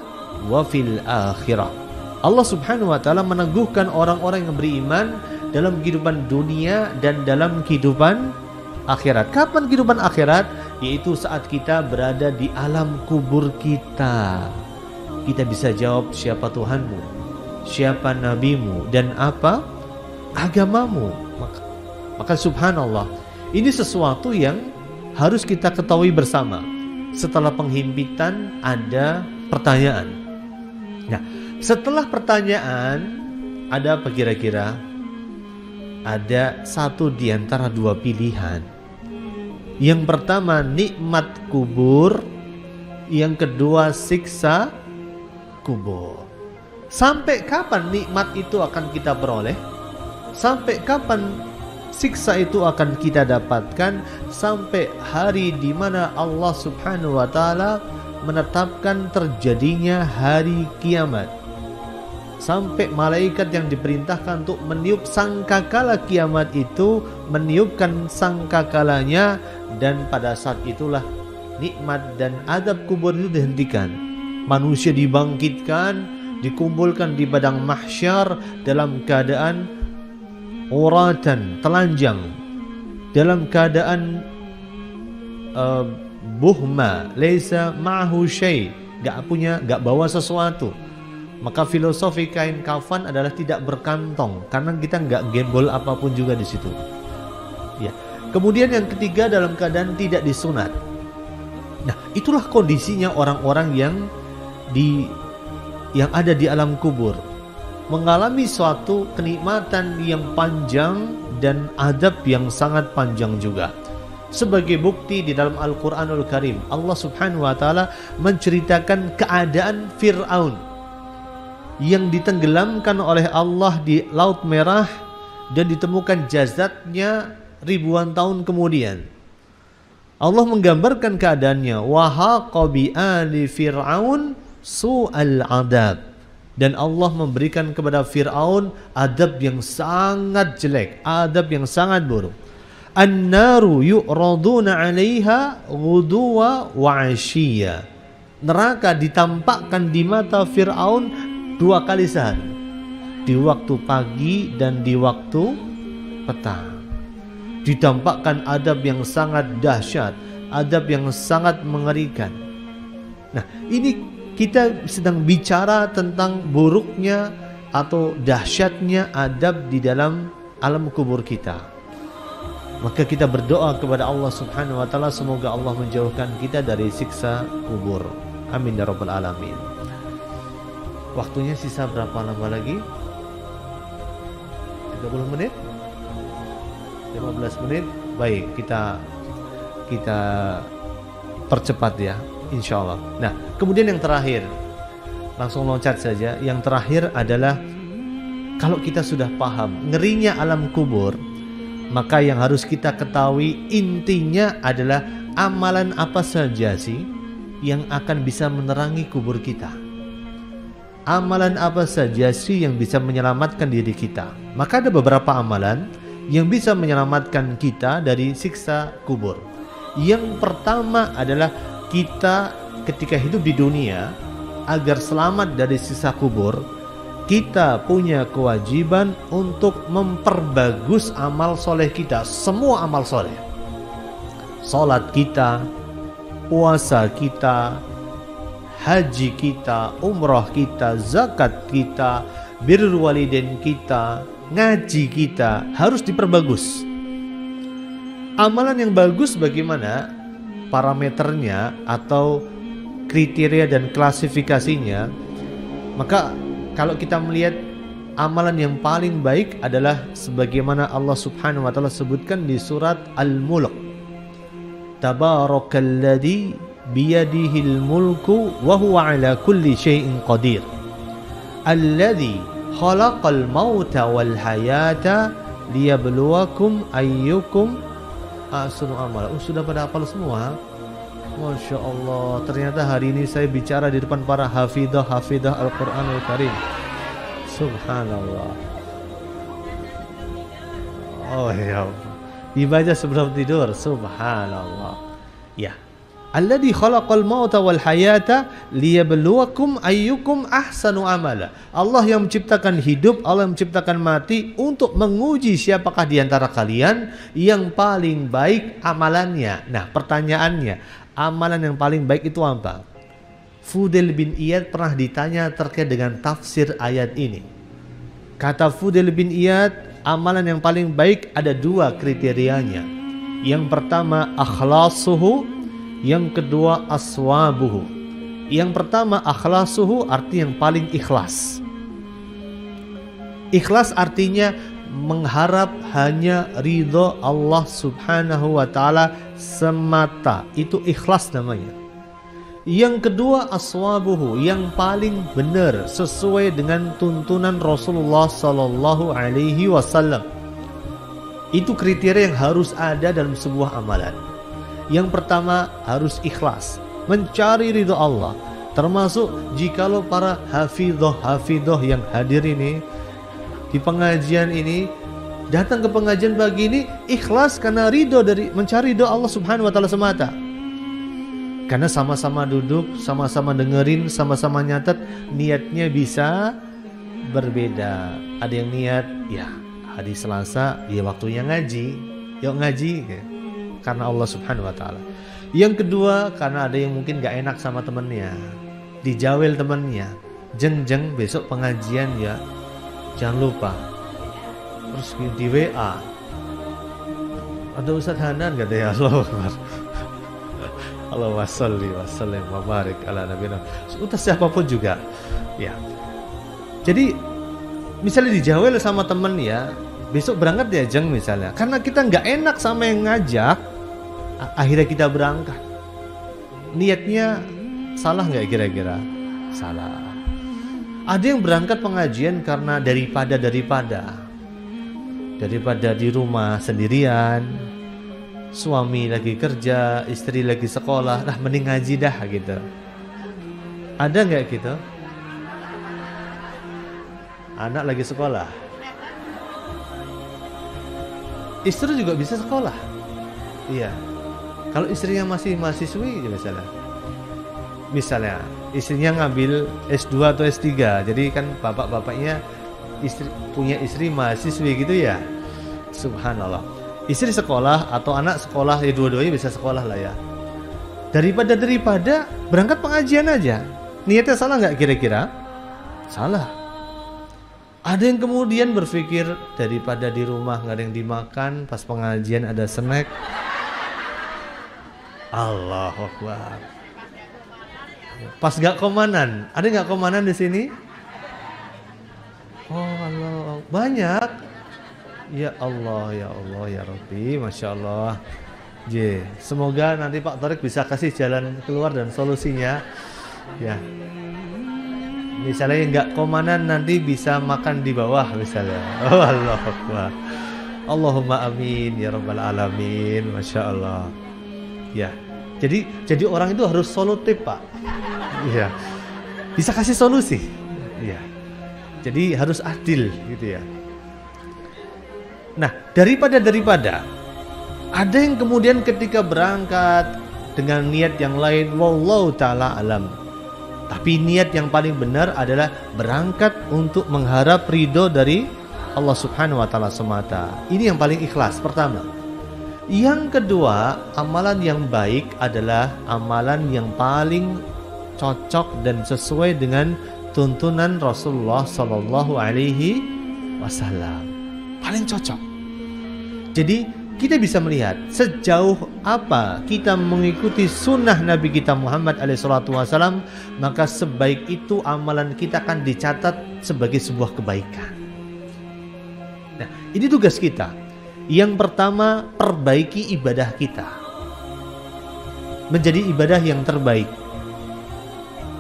wa fil akhirah. Allah Subhanahu wa taala meneguhkan orang-orang yang beriman dalam kehidupan dunia dan dalam kehidupan akhirat. Kapan kehidupan akhirat? Yaitu saat kita berada di alam kubur kita. Kita bisa jawab siapa Tuhanmu, siapa nabimu, dan apa agamamu. Maka subhanallah, ini sesuatu yang harus kita ketahui bersama. Setelah penghimpitan ada pertanyaan. Nah, setelah pertanyaan ada apa kira-kira? Ada satu di antara dua pilihan. Yang pertama nikmat kubur, yang kedua siksa kubur. Sampai kapan nikmat itu akan kita peroleh? Sampai kapan siksa itu akan kita dapatkan? Sampai hari di mana Allah Subhanahu wa taala menetapkan terjadinya hari kiamat. Sampai malaikat yang diperintahkan untuk meniup sangkakala kiamat itu meniupkan sangkakalanya, dan pada saat itulah nikmat dan azab kubur itu dihentikan. Manusia dibangkitkan, dikumpulkan di padang mahsyar dalam keadaan uratan, telanjang, dalam keadaan buhma, laisa ma'hu syai', nggak bawa sesuatu. Maka filosofi kain kafan adalah tidak berkantong, karena kita nggak gembol apapun juga di situ. Ya. Kemudian yang ketiga, dalam keadaan tidak disunat. Nah, itulah kondisinya orang-orang yang ada di alam kubur, mengalami suatu kenikmatan yang panjang dan adab yang sangat panjang juga. Sebagai bukti di dalam Al-Quranul Karim, Allah Subhanahu wa Ta'ala menceritakan keadaan Fir'aun yang ditenggelamkan oleh Allah di Laut Merah dan ditemukan jasadnya ribuan tahun kemudian. Allah menggambarkan keadaannya, wa haqa bi ali fir'aun su'al adab, dan Allah memberikan kepada Fir'aun adab yang sangat jelek, adab yang sangat buruk. An-naru yu'raduna 'alaiha ghuduwa wa 'ashiyya. Neraka ditampakkan di mata Fir'aun 2 kali sehari, di waktu pagi dan di waktu petang. Ditampakkan adab yang sangat dahsyat, adab yang sangat mengerikan. Nah, ini kita sedang bicara tentang buruknya atau dahsyatnya adab di dalam alam kubur kita. Maka kita berdoa kepada Allah Subhanahu wa Ta'ala, semoga Allah menjauhkan kita dari siksa kubur. Amin ya rabbal alamin. Waktunya sisa berapa lama lagi? 30 menit? 15 menit? Baik, kita percepat ya, insya Allah. Nah, kemudian yang terakhir, langsung loncat saja. Yang terakhir adalah, kalau kita sudah paham ngerinya alam kubur, maka yang harus kita ketahui intinya adalah amalan apa saja sih yang akan bisa menerangi kubur kita. Amalan apa saja sih yang bisa menyelamatkan diri kita? Maka ada beberapa amalan yang bisa menyelamatkan kita dari siksa kubur. Yang pertama adalah kita ketika hidup di dunia, agar selamat dari siksa kubur, kita punya kewajiban untuk memperbagus amal soleh kita. Semua amal soleh, salat kita, puasa kita, haji kita, umrah kita, zakat kita, birrul walidain kita, ngaji kita harus diperbagus. Amalan yang bagus bagaimana? Parameternya atau kriteria dan klasifikasinya. Maka kalau kita melihat amalan yang paling baik adalah sebagaimana Allah Subhanahu wa Ta'ala sebutkan di surat Al-Mulk. Tabarakalladzi biyadihil mulku wa huwa ala kulli syai'in qadir. Alladzi khalaqal mauta wal hayata liyabluwakum ayyukum ahsanu amala. Sudah pada hafal semua? Masya Allah, ternyata hari ini saya bicara di depan para hafidah Al-Quranul Karim. Subhanallah. Oh ya, dibaca sebelum tidur. Subhanallah. Ya. Alladzi khalaqal mauta wal hayata liyabluwakum ayyukum ahsanu amala. Allah yang menciptakan hidup, Allah yang menciptakan mati untuk menguji siapakah di antara kalian yang paling baik amalannya. Nah, pertanyaannya, amalan yang paling baik itu apa? Fudail bin Iyad pernah ditanya terkait dengan tafsir ayat ini. Kata Fudail bin Iyad, amalan yang paling baik ada 2 kriterianya. Yang pertama akhlasuhu, yang kedua aswabuhu. Yang pertama akhlasuhu, arti yang paling ikhlas. Ikhlas artinya mengharap hanya ridho Allah Subhanahu wa Ta'ala semata. Itu ikhlas namanya. Yang kedua aswabuhu, yang paling benar sesuai dengan tuntunan Rasulullah Sallallahu Alaihi Wasallam. Itu kriteria yang harus ada dalam sebuah amalan. Yang pertama harus ikhlas, mencari ridho Allah. Termasuk jikalau para hafidhoh yang hadir ini di pengajian ini, datang ke pengajian pagi ini ikhlas karena ridho, dari mencari ridho Allah Subhanahu wa Ta'ala semata. Karena sama-sama duduk, sama-sama dengerin, sama-sama nyatet, niatnya bisa berbeda. Ada yang niat, ya hari Selasa, ya waktunya ngaji, yuk ngaji, ya, karena Allah Subhanahu wa Ta'ala. Yang kedua, karena ada yang mungkin gak enak sama temennya, dijawel temannya, jeng besok pengajian ya, jangan lupa. Terus di WA ada Ustadz Hanan katanya, Allah Akbar. Allahumma sholli wa sallim wa barik ala nabiyina. Udah siapapun juga ya. Jadi misalnya dijawel sama temen ya, besok berangkat ya jeng misalnya, karena kita nggak enak sama yang ngajak, akhirnya kita berangkat. Niatnya salah nggak kira-kira? Salah. Ada yang berangkat pengajian karena daripada di rumah sendirian, suami lagi kerja, istri lagi sekolah, nah mending ngaji dah gitu. Ada nggak gitu? Anak lagi sekolah, istri juga bisa sekolah. Iya. Kalau istrinya masih mahasiswi misalnya istrinya ngambil S2 atau S3, jadi kan bapak-bapaknya punya istri mahasiswi gitu ya. Subhanallah. Istri sekolah atau anak sekolah, ya dua-duanya bisa sekolah lah ya. Daripada berangkat pengajian aja. Niatnya salah nggak kira-kira? Salah. Ada yang kemudian berpikir daripada di rumah nggak ada yang dimakan, pas pengajian ada snack. Allahu Akbar. Pas nggak komanan, ada nggak komanan di sini? Oh Allah, banyak. Ya Allah, ya Allah, ya Rabbi, Masya Allah. Semoga nanti Pak Tariq bisa kasih jalan keluar dan solusinya. Ya. Misalnya nggak komanan nanti bisa makan di bawah misalnya. Oh Allah Akbar. Allahumma amin ya Rabbal alamin. Masya Allah. Ya. Jadi orang itu harus solutif Pak. Iya. Bisa kasih solusi. Iya. Jadi harus adil gitu ya. Nah, daripada ada yang kemudian ketika berangkat dengan niat yang lain, wallahu taala alam. Tapi niat yang paling benar adalah berangkat untuk mengharap ridho dari Allah Subhanahu wa taala semata. Ini yang paling ikhlas pertama. Yang kedua, amalan yang baik adalah amalan yang paling cocok dan sesuai dengan tuntunan Rasulullah sallallahu alaihi wasallam. Paling cocok. Jadi kita bisa melihat sejauh apa kita mengikuti sunnah Nabi kita Muhammad SAW, maka sebaik itu amalan kita akan dicatat sebagai sebuah kebaikan. Nah, ini tugas kita. Yang pertama, perbaiki ibadah kita menjadi ibadah yang terbaik.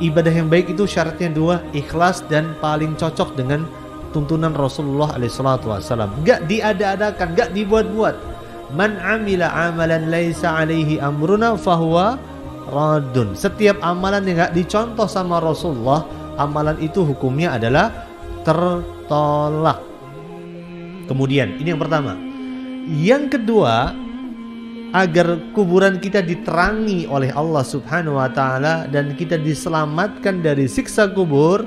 Ibadah yang baik itu syaratnya dua, ikhlas dan paling cocok dengan tuntunan Rasulullah SAW. Gak diada-adakan, gak dibuat-buat. Man amila amalan laisa alaihi amruna fahuwa radun. Setiap amalan yang gak dicontoh sama Rasulullah, amalan itu hukumnya adalah tertolak. Kemudian, ini yang pertama. Yang kedua, agar kuburan kita diterangi oleh Allah Subhanahu wa taala dan kita diselamatkan dari siksa kubur.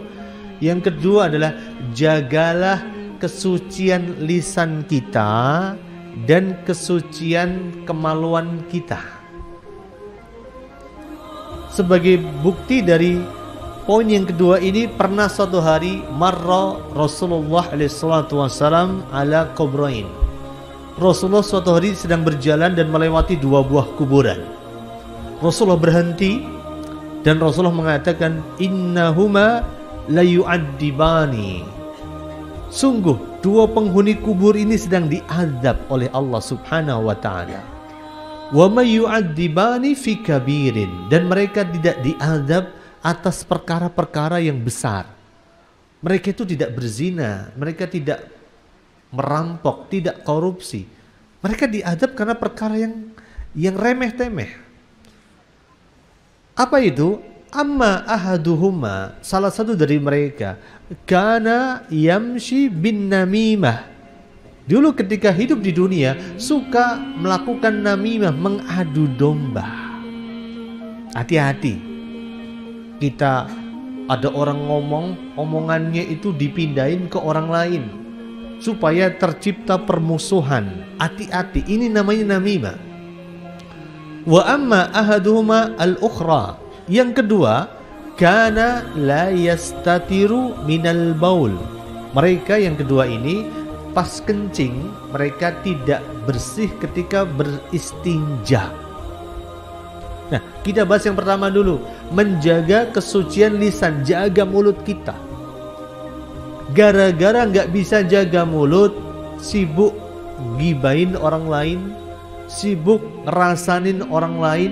Yang kedua adalah jagalah kesucian lisan kita dan kesucian kemaluan kita. Sebagai bukti dari poin yang kedua ini, pernah suatu hari marra Rasulullah SAW ala kubrain. Rasulullah suatu hari sedang berjalan dan melewati dua buah kuburan. Rasulullah berhenti dan Rasulullah mengatakan, innahuma la yu'addibani. Sungguh dua penghuni kubur ini sedang diazab oleh Allah Subhanahu wa taala. Wa may yu'addibani fi kabirin, dan mereka tidak diazab atas perkara-perkara yang besar. Mereka itu tidak berzina, mereka tidak merampok, tidak korupsi. Mereka diazab karena perkara yang remeh-temeh. Apa itu? Amma ahaduhuma, salah satu dari mereka, kana yamshi bin namimah. Dulu ketika hidup di dunia suka melakukan namimah, mengadu domba. Hati-hati. Kita ada orang ngomong, omongannya itu dipindahin ke orang lain supaya tercipta permusuhan. Hati-hati, ini namanya namimah. Wa amma ahaduhuma al-ukhra. Yang kedua, kana la yastatiru minal baul. Mereka yang kedua ini pas kencing mereka tidak bersih ketika beristinja. Nah, kita bahas yang pertama dulu, menjaga kesucian lisan, jaga mulut kita. Gara-gara nggak bisa jaga mulut, sibuk gibain orang lain, sibuk ngerasanin orang lain,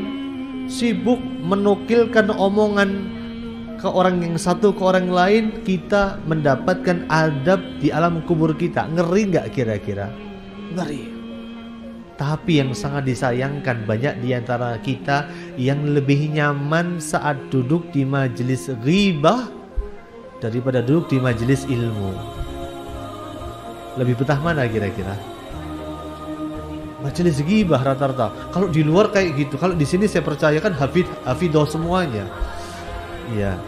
sibuk menukilkan omongan ke orang yang satu ke orang lain, kita mendapatkan adab di alam kubur kita. Ngeri nggak kira-kira? Ngeri. Tapi yang sangat disayangkan, banyak di antara kita yang lebih nyaman saat duduk di majelis ghibah daripada duduk di majelis ilmu. Lebih betah mana kira-kira? Majelis ghibah rata-rata. Kalau di luar kayak gitu, kalau di sini saya percaya kan hafidah semuanya. Iya.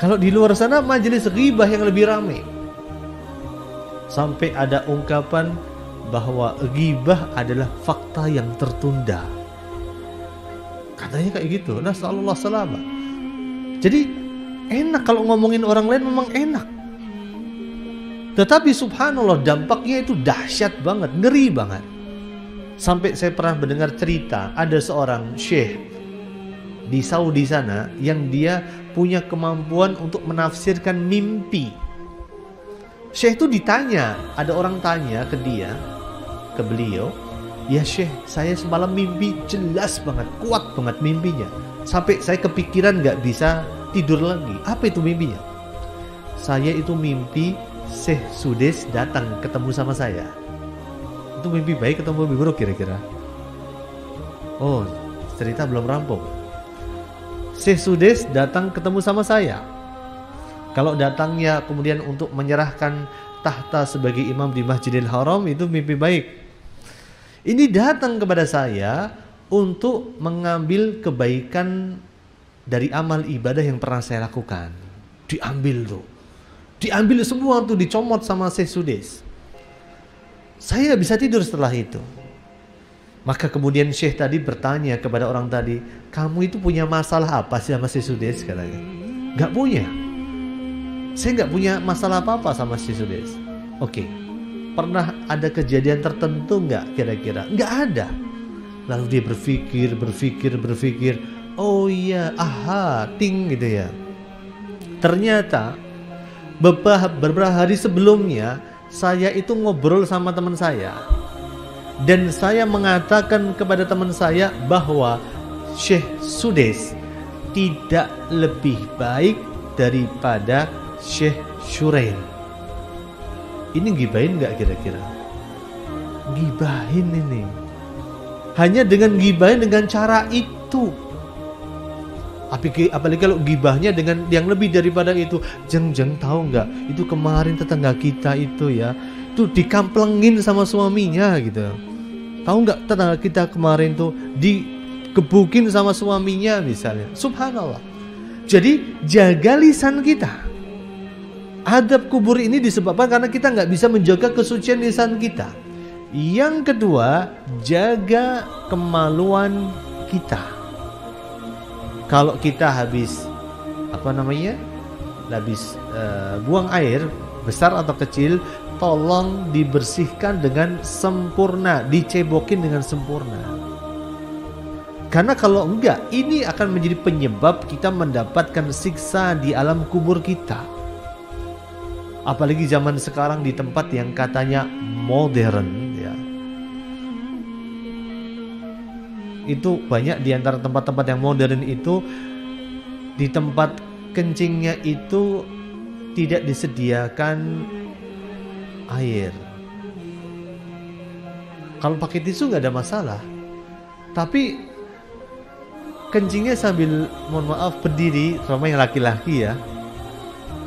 Kalau di luar sana majelis ghibah yang lebih ramai. Sampai ada ungkapan bahwa ghibah adalah fakta yang tertunda. Katanya kayak gitu. Nasallallahu salamah. Jadi enak kalau ngomongin orang lain, memang enak. Tetapi subhanallah dampaknya itu dahsyat banget, ngeri banget. Sampai saya pernah mendengar cerita ada seorang syekh di Saudi sana yang dia punya kemampuan untuk menafsirkan mimpi. Syekh itu ditanya, ada orang tanya ke dia, ke beliau, ya Syekh, saya semalam mimpi jelas banget, kuat banget mimpinya, sampai saya kepikiran gak bisa tidur lagi. Apa itu mimpinya? Saya itu mimpi Syekh Sudes datang ketemu sama saya. Itu mimpi baik atau mimpi buruk kira-kira? Oh, cerita belum rampung. Syekh Sudes datang ketemu sama saya. Kalau datangnya kemudian untuk menyerahkan tahta sebagai imam di Masjidil Haram, itu mimpi baik. Ini datang kepada saya untuk mengambil kebaikan dari amal ibadah yang pernah saya lakukan. Diambil tuh. Diambil semua tuh, dicomot sama Syekh Sudes. Saya gak bisa tidur setelah itu. Maka kemudian Syekh tadi bertanya kepada orang tadi, kamu itu punya masalah apa sih sama Syekh Sudes? Katanya, gak punya. Saya gak punya masalah apa-apa sama Syekh Sudes. Oke, pernah ada kejadian tertentu gak kira-kira? Gak ada. Lalu dia berpikir. Oh iya, aha, ting gitu ya. Ternyata beberapa hari sebelumnya saya itu ngobrol sama teman saya. Dan saya mengatakan kepada teman saya bahwa Syekh Sudes tidak lebih baik daripada Syekh Shuraim. Ini gibahin gak kira-kira? Gibahin ini. Hanya dengan gibahin dengan cara itu. Apalagi kalau gibahnya dengan yang lebih daripada itu. Jeng tahu gak? Itu kemarin tetangga kita itu ya, tuh dikamplengin sama suaminya gitu. Tahu nggak tetangga kita kemarin tuh dikebukin sama suaminya misalnya. Subhanallah. Jadi jaga lisan kita. Adab kubur ini disebabkan karena kita nggak bisa menjaga kesucian lisan kita. Yang kedua, jaga kemaluan kita. Kalau kita habis buang air besar atau kecil, tolong dibersihkan dengan sempurna, dicebokin dengan sempurna. Karena kalau enggak, ini akan menjadi penyebab kita mendapatkan siksa di alam kubur kita. Apalagi zaman sekarang di tempat yang katanya modern ya. Itu banyak di antara tempat-tempat yang modern itu, di tempat kencingnya itu tidak disediakan air. Kalau pakai tisu nggak ada masalah, tapi kencingnya sambil, mohon maaf, berdiri, terutama yang laki-laki ya,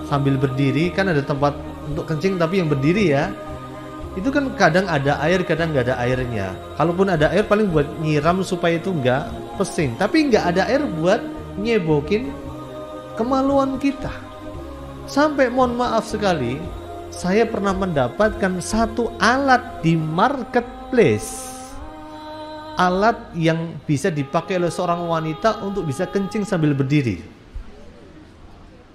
sambil berdiri. Kan ada tempat untuk kencing tapi yang berdiri ya, itu kan kadang ada air, kadang nggak ada airnya. Kalaupun ada air paling buat nyiram supaya itu nggak pesing, tapi nggak ada air buat nyebokin kemaluan kita. Sampai mohon maaf sekali, saya pernah mendapatkan satu alat di marketplace, alat yang bisa dipakai oleh seorang wanita untuk bisa kencing sambil berdiri.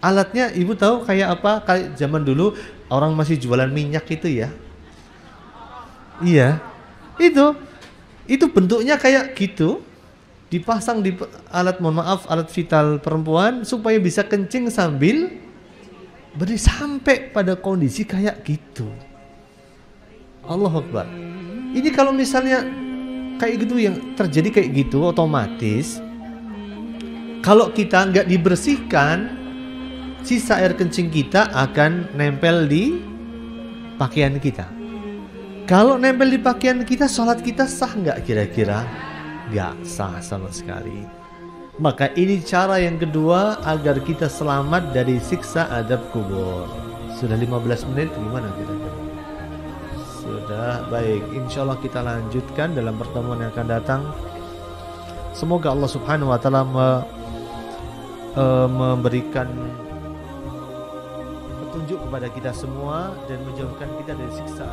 Alatnya ibu tahu kayak apa? Kayak zaman dulu orang masih jualan minyak itu ya. Iya. Itu bentuknya kayak gitu. Dipasang di alat, mohon maaf, alat vital perempuan supaya bisa kencing sambil berdiri, sampai pada kondisi kayak gitu. Allahu Akbar. Ini kalau misalnya kayak gitu, yang terjadi kayak gitu, otomatis kalau kita nggak dibersihkan, sisa air kencing kita akan nempel di pakaian kita. Kalau nempel di pakaian kita, sholat kita sah nggak kira-kira? Nggak sah sama sekali. Maka ini cara yang kedua agar kita selamat dari siksa azab kubur. Sudah 15 menit, gimana kira-kira? Sudah, baik. Insya Allah kita lanjutkan dalam pertemuan yang akan datang. Semoga Allah Subhanahu Wa Taala memberikan petunjuk kepada kita semua dan menjauhkan kita dari siksa